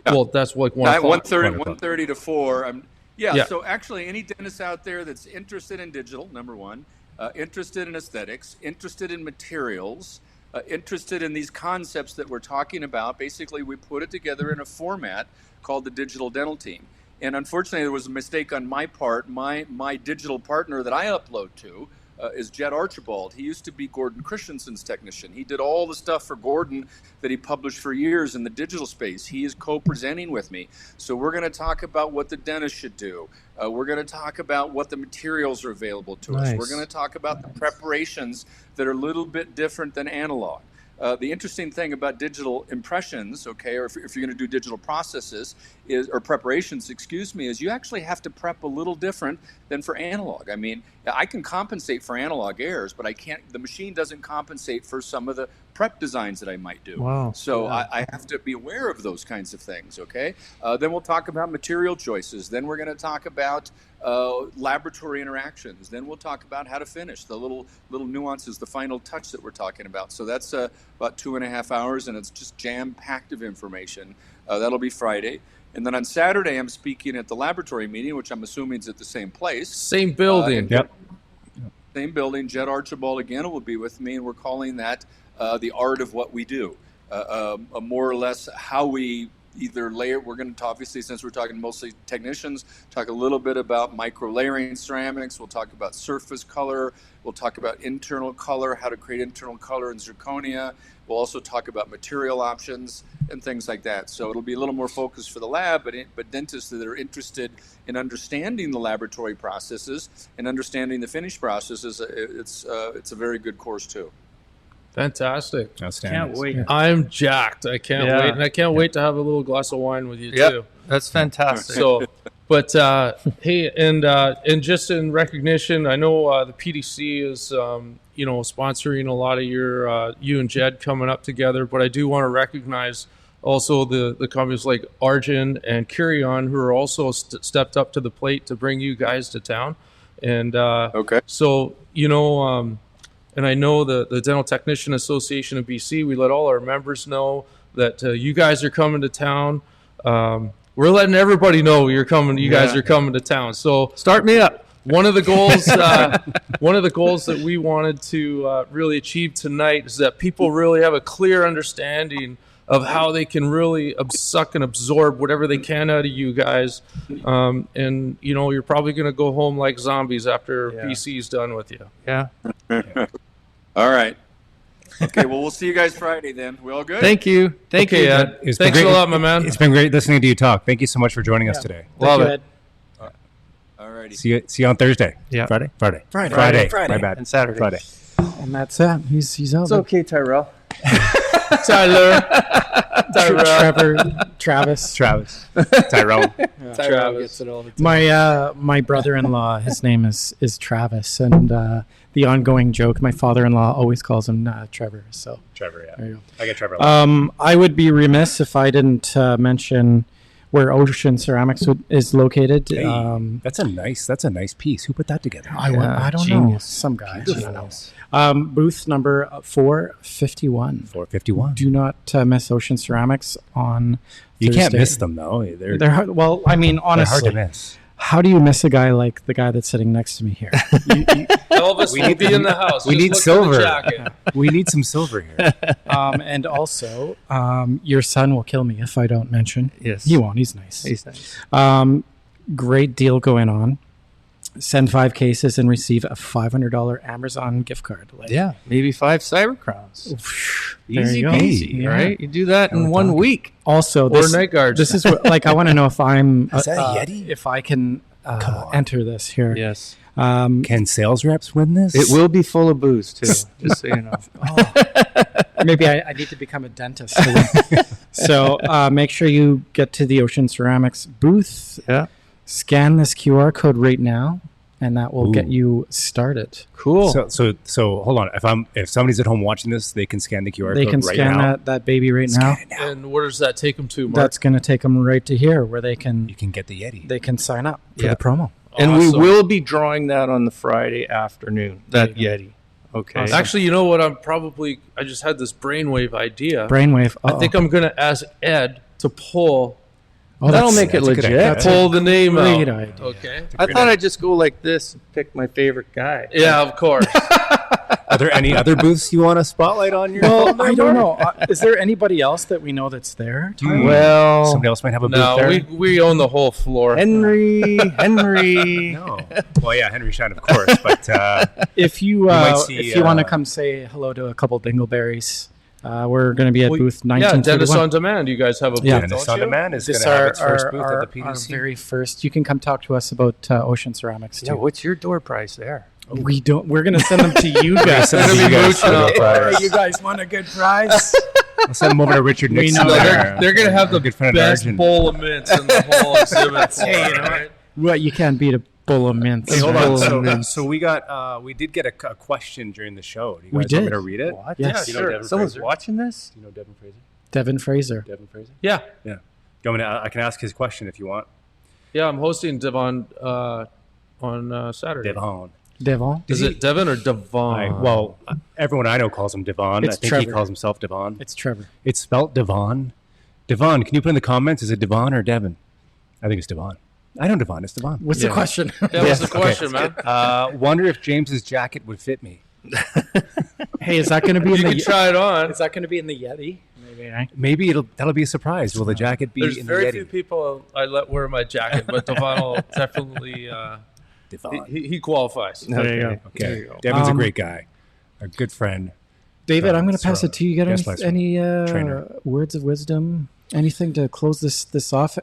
Well, that's like 1 o'clock. 1:30 to 4. Yeah. So actually, any dentist out there that's interested in digital, number one, interested in aesthetics, interested in materials, interested in these concepts that we're talking about, basically we put it together in a format called the Digital Dental Team. And unfortunately, there was a mistake on my part. My digital partner that I upload to is Jed Archibald. He used to be Gordon Christensen's technician. He did all the stuff for Gordon that he published for years in the digital space. He is co-presenting with me. So we're going to talk about what the dentist should do. We're going to talk about what the materials are available to us. We're going to talk about the preparations that are a little bit different than analog. The interesting thing about digital impressions, okay, or if you're going to do digital processes or preparations, is you actually have to prep a little different than for analog. I mean, I can compensate for analog errors, but I can't. The machine doesn't compensate for some of the prep designs that I might do. Wow. So I have to be aware of those kinds of things. Okay. Then we'll talk about material choices. Then we're going to talk about laboratory interactions. Then we'll talk about how to finish the little nuances, the final touch that we're talking about. So that's about 2.5 hours, and it's just jam-packed of information. That'll be Friday. And then on Saturday, I'm speaking at the laboratory meeting, which I'm assuming is at the same place. Same building. Same building. Jed Archibald again will be with me, and we're calling that the art of what we do. More or less how we either layer. We're going to obviously, since we're talking mostly technicians, talk a little bit about micro layering ceramics. We'll talk about surface color. We'll talk about internal color, how to create internal color in zirconia. We'll also talk about material options and things like that. So it'll be a little more focused for the lab, but dentists that are interested in understanding the laboratory processes and understanding the finish processes, it's a very good course too. Fantastic. Outstanding. Can't wait. I'm jacked. I can't wait. And I can't wait to have a little glass of wine with you too. That's fantastic. So, but hey, and just in recognition, I know the PDC is sponsoring a lot of your you and Jed coming up together, but I do want to recognize also the companies like Arjun and Curion, who are also stepped up to the plate to bring you guys to town. And so and I know the Dental Technician Association of BC, we let all our members know that you guys are coming to town. We're letting everybody know you're coming. You guys are coming to town. So Start me up. one of the goals that we wanted to really achieve tonight is that people really have a clear understanding of how they can really suck and absorb whatever they can out of you guys. And you're probably going to go home like zombies after PC's done with you. Yeah. All right. Okay, well, we'll see you guys Friday then. We all good? Thank you. Thank you. Ed. It's been Thanks great. a lot, my man. It's been great listening to you talk. Thank you so much for joining us today. Love it. All righty. See you on Thursday. Yeah. Friday. Friday. My bad. And Saturday. Friday. And that's it. He's over. It's okay, Tyrell. Tyler. Trevor, Travis. Tyrone. Tyrell gets it all the time. My brother-in-law, his name is Travis, and the ongoing joke, my father-in-law always calls him Trevor. So Trevor, yeah. there you I get Trevor. go. I would be remiss if I didn't mention where Ocean Ceramics is located. Hey, that's a nice piece. Who put that together? I don't know. Genius. Some guy. I don't know. Booth number 451. 451. Do not miss Ocean Ceramics on You Thursday. can't miss them though. They're Hard, well, I mean, honestly, hard to miss. how do you miss a guy like the guy that's sitting next to me here? Elvis will be in the house. We Just need look for the silver. jacket. We need some silver here. And also, your son will kill me if I don't mention. Yes. He won't. He's nice. He's nice. Great deal going on. Send 5 cases and receive a $500 Amazon gift card. Maybe 5 cyber crowns. There Easy you go. peasy, Yeah. right? You do that in we're 1 talking. week. Also, Or night guards. this is what, like, I want to know if I'm Is that a Yeti? if I can Come on. enter this here. Yes. Can sales reps win this? It will be full of booze, too, just so you know. Maybe I need to become a dentist. So make sure you get to the Ocean Ceramics booth. Yeah. Scan this QR code right now, and that will get Ooh. you started. Cool. So hold on. If somebody's at home watching this, they can scan the QR They code can right scan now. that baby right now. And where does that take them to, Mark? That's going to take them right to here, where they can You can get the Yeti. sign up for Yeah. the promo. And we Awesome. will be drawing that on the Friday afternoon, that Yeti. Okay. Awesome. Actually, you know what? I just had this brainwave idea. Brainwave. I think I'm going to ask Ed to pull That'll make it that's a good legit. idea. pull the name great out. idea. Okay. I thought I'd just go like this and pick my favorite guy. Yeah, of course. Are there any other booths you want to spotlight on your? Well, I don't know. Is there anybody else that we know that's there? Well, Somebody else might have a booth No, there. we own the whole floor. Henry. No. Well, yeah, Henry Shine, of course, but If you might see, if you want to come say hello to a couple dingleberries, we're going to be at Well, booth yeah, Dentist 1931. on Demand. You guys have a booth, Yeah. and the don't Sun you? Demand is going This to have our, its first our, booth our, at the our PDC. very first. You can come talk to us about Ocean Ceramics too. Yeah, what's your door price there? We don't. We're going to send them to you guys. Send them to They're you gonna be guys for mooching the off prize. You guys want a good prize? I'll send them over to Richard We Nixon. know They're going to have the good friend of best Arjun. bowl of mints in the whole exhibit. Hey, you know right? What you can't beat a bowl of mints. Hey, hold Bowl on. of mints. So we got we did get a question during the show. Do you We guys want me did. to read it? What? Yes. Do you know Sure. Devin Someone's Fraser? watching this? Do you know Devin Fraser? Devin Fraser. Devin Fraser? Yeah. Yeah. Do you want me to, I can ask his question if you want. Yeah, I'm hosting Devon on Saturday. Devon. Devon. Is it Devon or Devon? Well, everyone I know calls him Devon. It's I think he Trevor. calls himself Devon. It's Trevor. It's spelt Devon. Devon, can you put in the comments? Is it Devon or Devon? I think it's Devon. I know Devon. It's Devon. What's the question? that was the question, man. Wonder if James's jacket would fit me. Hey, is that going to be in You the? can try it on. Is that going to be in the Yeti? Maybe. Right? Maybe that'll be a surprise. Will the jacket be There's in the very Yeti? few people I let wear my jacket, but Devon will definitely Devon. he qualifies. There you go. Okay. There you go. Devin's a great guy. A good friend. David, I'm going to pass it to you. You got Guest lecturer. any Trainer. words of wisdom? Anything to close this off?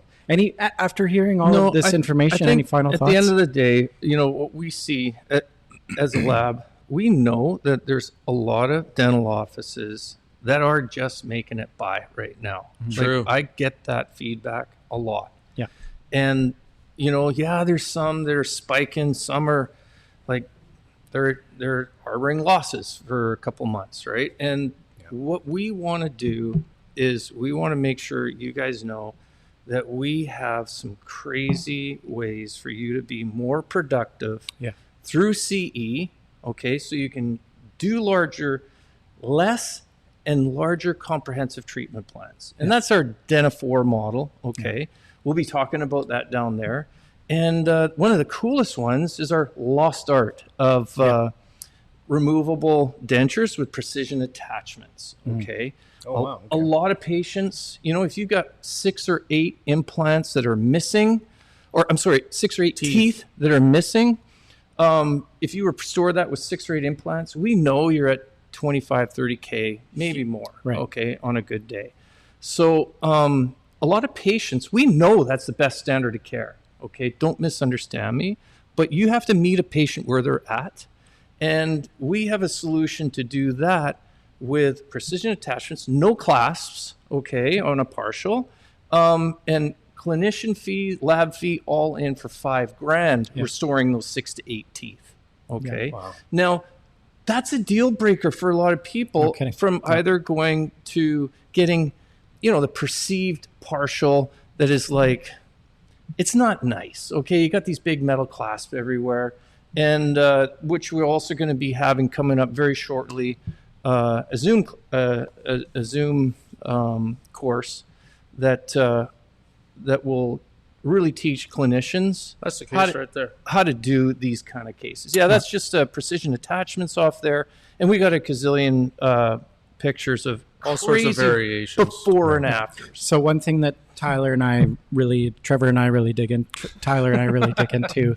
After hearing all of this information, any final at thoughts? the end of the day, what we see as a lab, we know that there's a lot of dental offices that are just making it by right now. True. I get that feedback a lot. Yeah. And, there's some that are spiking. Some are like they're harboring losses for a couple months, right? And what we want to do is we want to make sure you guys know that we have some crazy ways for you to be more productive through CE. Okay, so you can do less and larger comprehensive treatment plans. And that's our Dentifor model. Okay, we'll be talking about that down there. And one of the coolest ones is our lost art of removable dentures with precision attachments. Okay. Oh, wow. A lot of patients, if you've got 6 or 8 implants that are missing, 6 or 8 teeth that are missing, if you restore that with 6 or 8 implants, we know you're at 25, 30K, maybe more, okay, on a good day. So a lot of patients, we know that's the best standard of care, okay? Don't misunderstand me, but you have to meet a patient where they're at, and we have a solution to do that with precision attachments, no clasps, okay, on a partial, and clinician fee, lab fee, all in for $5,000, restoring those 6 to 8 teeth, okay? Yeah, wow. Now, that's a deal breaker for a lot of people from either going to getting, the perceived partial that is like, it's not nice, okay? You got these big metal clasps everywhere, and which we're also going to be having coming up very shortly, a Zoom course that will really teach clinicians That's the case right there. how to do these kind of cases. Yeah, that's just precision attachments off there, and we got a gazillion pictures of All sorts of crazy variations. before and afters. So one thing that Trevor and I really dig into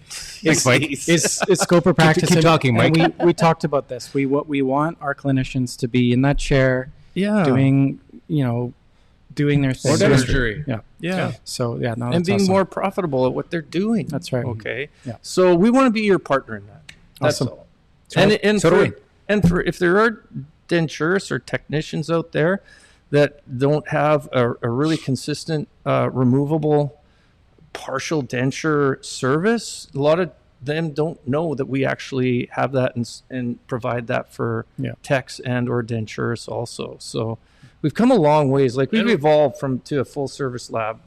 Thanks, Mike. is scope of practice. Keep talking, Mike. And we talked about this. We want our clinicians to be in that chair, doing their thing. Or dentistry. Yeah. So no, and that's being awesome. more profitable at what they're doing. That's right. Okay. Yeah. So we want to be your partner in that. That's Awesome. all. And so do we. for if there are denturists or technicians out there that don't have a really consistent removable partial denture service. A lot of them don't know that we actually have that and provide that for techs and or denturists also. So we've come a long ways. Like we've evolved to a full service lab.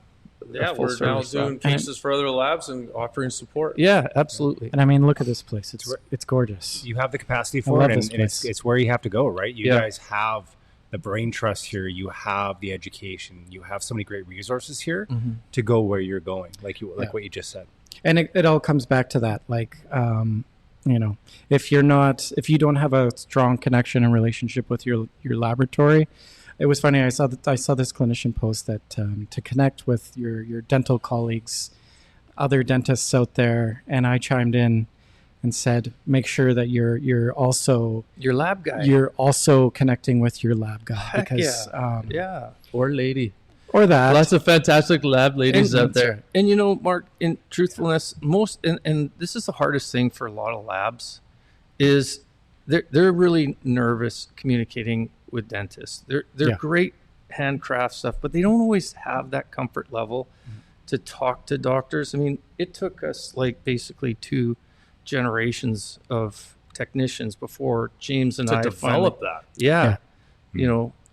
Yeah, we're now doing cases for other labs and offering support. Yeah, absolutely. And I mean, look at this place. It's gorgeous. You have the capacity for it, and it's where you have to go, right? You Yeah. guys have the brain trust here. You have the education. You have so many great resources here to go where you're going, like what you just said. And it all comes back to that, like, you know, if you don't have a strong connection and relationship with your laboratory. It was funny. I saw this clinician post that to connect with your dental colleagues, other dentists out there, and I chimed in and said, make sure that you're also Your lab guy. You're also connecting with your lab guy. Heck Because yeah. Or lady. or that. Lots of fantastic lab ladies out there. And Mark, in truthfulness, and this is the hardest thing for a lot of labs, is they're really nervous communicating with dentists. They're great handcraft stuff, but they don't always have that comfort level to talk to doctors. I mean, it took us like basically 2 generations of technicians before James and I develop that. Yeah.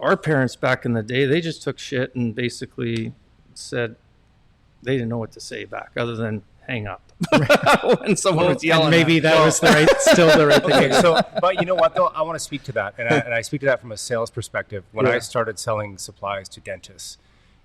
Our parents back in the day, they just took shit and basically said they didn't know what to say back other than hang up when someone was yelling. And maybe that was still the right thing. Okay, but you know what though? I want to speak to that, and I speak to that from a sales perspective. When I started selling supplies to dentists,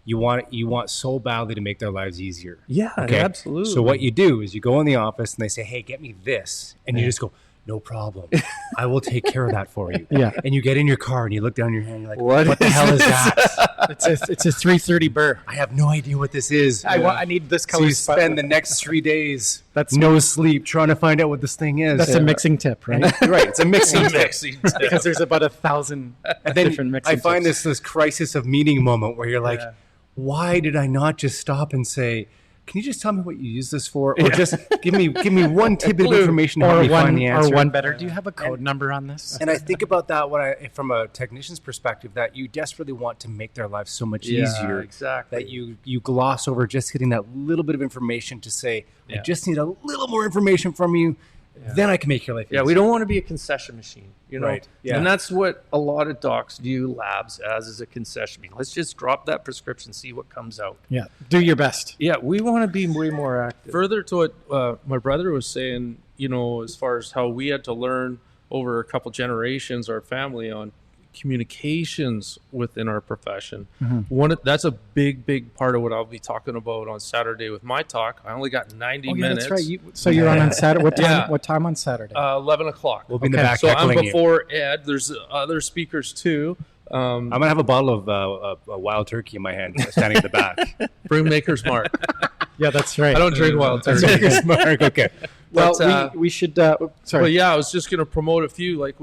you want so badly to make their lives easier. Yeah, okay? absolutely. So what you do is you go in the office and they say, "Hey, get me this," and you just go, "No problem, I will take care of that for you." Yeah. And you get in your car and you look down your hand, and you're like, "What the hell is that?" It's a 330 burr. I have no idea what this is. I need this So color. you spend the next 3 days That's no sleep trying to find out what this thing is. That's a mixing tip, right? Right, it's a mixing tip. Because there's about 1,000 And then different mixing I find tips. this crisis of meaning moment where you're like, why did I not just stop and say, can you just tell me what you use this for? Or just give me one tidbit of information to help me find the answer. Or one better. Do you have a code number on this? And I think about that from a technician's perspective, that you desperately want to make their life so much easier. Exactly. That you gloss over just getting that little bit of information to say, I just need a little more information from you. Then I can make your life easier. Yeah, we don't want to be a concession machine, Right. Yeah. And that's what a lot of docs view labs as, is a concession machine. Let's just drop that prescription, see what comes out. Yeah. Do your best. Yeah, we want to be way more active. Further to what my brother was saying, as far as how we had to learn over a couple generations, our family, on communications within our profession. That's a big part of what I'll be talking about on Saturday with my talk. I only got 90 minutes. That's right. So you're on Saturday. What time? What time on Saturday? 11 o'clock. We'll be in the back. So I'm heckling you. before Ed. There's other speakers too. I'm going to have a bottle of a wild turkey in my hand standing at the back. Bring Maker's Mark. Yeah, that's right. I don't drink wild turkey. Maker's Mark. Okay. Well, But, we should. But Sorry. yeah, I was just going to promote a few. Like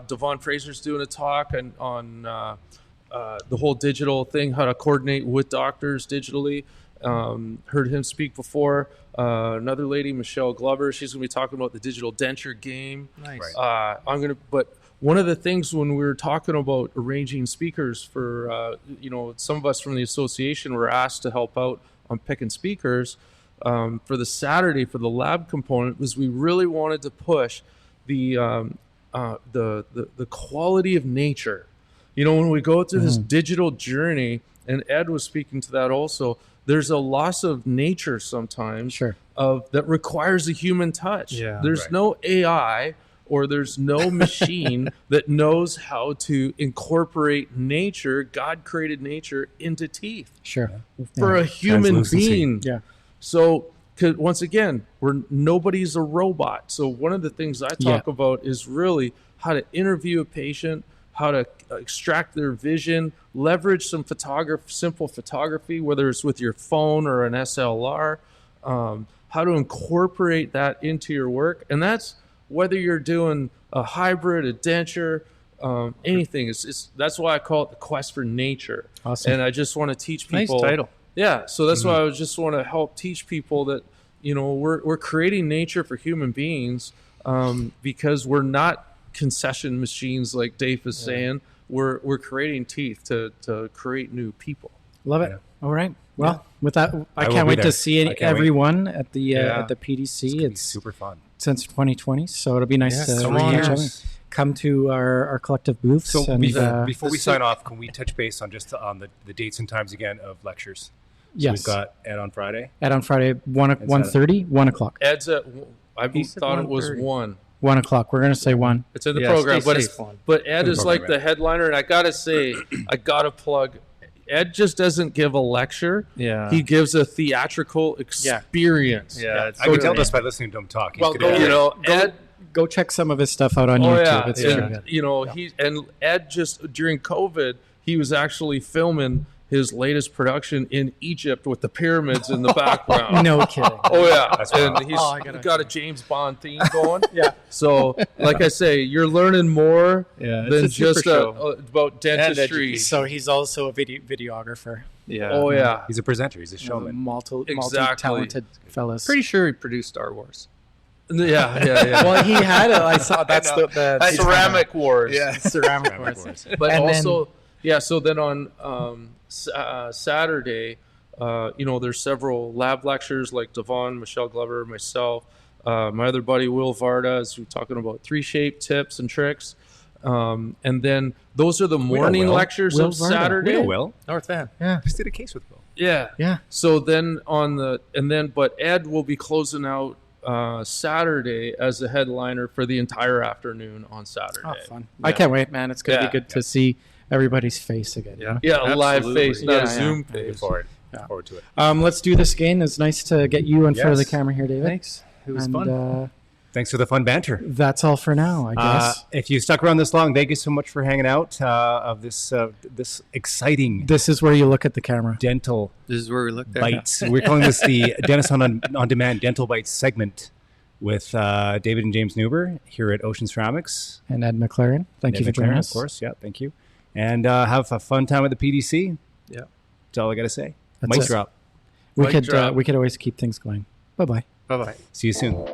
Devon Fraser's doing a talk on the whole digital thing, how to coordinate with doctors digitally. Heard him speak before. Another lady, Michelle Glover, she's going to be talking about the digital denture game. Nice. But one of the things when we were talking about arranging speakers for, some of us from the association were asked to help out on picking speakers. For the Saturday for the lab component was we really wanted to push the quality of nature. When we go through this digital journey, and Ed was speaking to that also, there's a loss of nature sometimes that requires a human touch. Yeah, there's no AI or there's no machine that knows how to incorporate nature, God created nature, into teeth. For a human being. Yeah. So, once again, nobody's a robot. So one of the things I talk about is really how to interview a patient, how to extract their vision, leverage some simple photography, whether it's with your phone or an SLR, how to incorporate that into your work. And that's whether you're doing a hybrid, a denture, anything. That's why I call it the quest for nature. Awesome. And I just want to teach people. Nice title. Yeah, so that's why I just want to help teach people that we're creating nature for human beings because we're not concession machines like Dave is saying. We're creating teeth to create new people. Love it. Yeah. All right. Well, with that, I will can't be wait there. to see I can't everyone at the It's PDC. gonna be It's super fun. since 2020, so it'll be nice to come meet on. each other. Come to our collective booths. So and, before we sign off, can we touch base on just on the dates and times again of lectures? So yes, we've got Ed on Friday. Ed on Friday, 1:30, 1 o'clock. Ed's at, I He said thought it was 1:30. 1. 1 o'clock. We're going to say 1. It's in the Yeah, program, stay but safe, Juan. but Ed is like program, the headliner, and I gotta say, I gotta plug. Ed just doesn't give a lecture. Yeah. He gives a theatrical experience. Yeah, it's I can good. tell this by listening to him talk. He's Well, gonna go- be- You know, Ed. Go check some of his stuff out on Oh YouTube. yeah, It's and, really good. you know Ed just during COVID, he was actually filming his latest production in Egypt with the pyramids in the background. No kidding. Oh yeah, That's and wild. he's I gotta- got a James Bond theme going. Yeah. So, like I say, you're learning more Yeah, it's than a super just show. about dentistry. education. So he's also a videographer. Yeah. Oh yeah, He's a presenter. He's a showman. Multi-talented fellas. Pretty sure he produced Star Wars. yeah. Well, he had it. I saw that's the Ceramic Wars. ceramic wars. But And also, so then on Saturday, there's several lab lectures like Devon, Michelle Glover, myself, my other buddy Will Varda, as we're talking about 3-shape tips and tricks. And then those are the morning Will. lectures Will of Varda. Saturday. We know Will. North Van. Just did a case with Will. Yeah. Yeah. So then but Ed will be closing out Saturday as the headliner for the entire afternoon on Saturday. Oh, fun. I can't wait, man. It's going to Yeah. be good to see everybody's face again. Yeah. Yeah, a live Absolutely. face, not Yeah, a yeah. Zoom Looking face. forward. Yeah. Forward to it. Let's do this again. It's nice to get you in front of the Yes. camera here, David. Thanks. It was And, fun. Thanks for the fun banter. That's all for now, I guess. If you stuck around this long, thank you so much for hanging out of this exciting This is where you look at the camera. dental This is where we looked at. bites. We're calling this the Dentist on Demand Dental Bites segment with David and James Newber here at Ocean Ceramics. And Ed McLaren. Thank you for joining McLaren, us. Of course, yeah, thank you. And have a fun time at the PDC. Yeah. That's all I got to say. That's Mic it. drop. We Mic could drop. we could always keep things going. Bye-bye. Bye-bye. See you soon.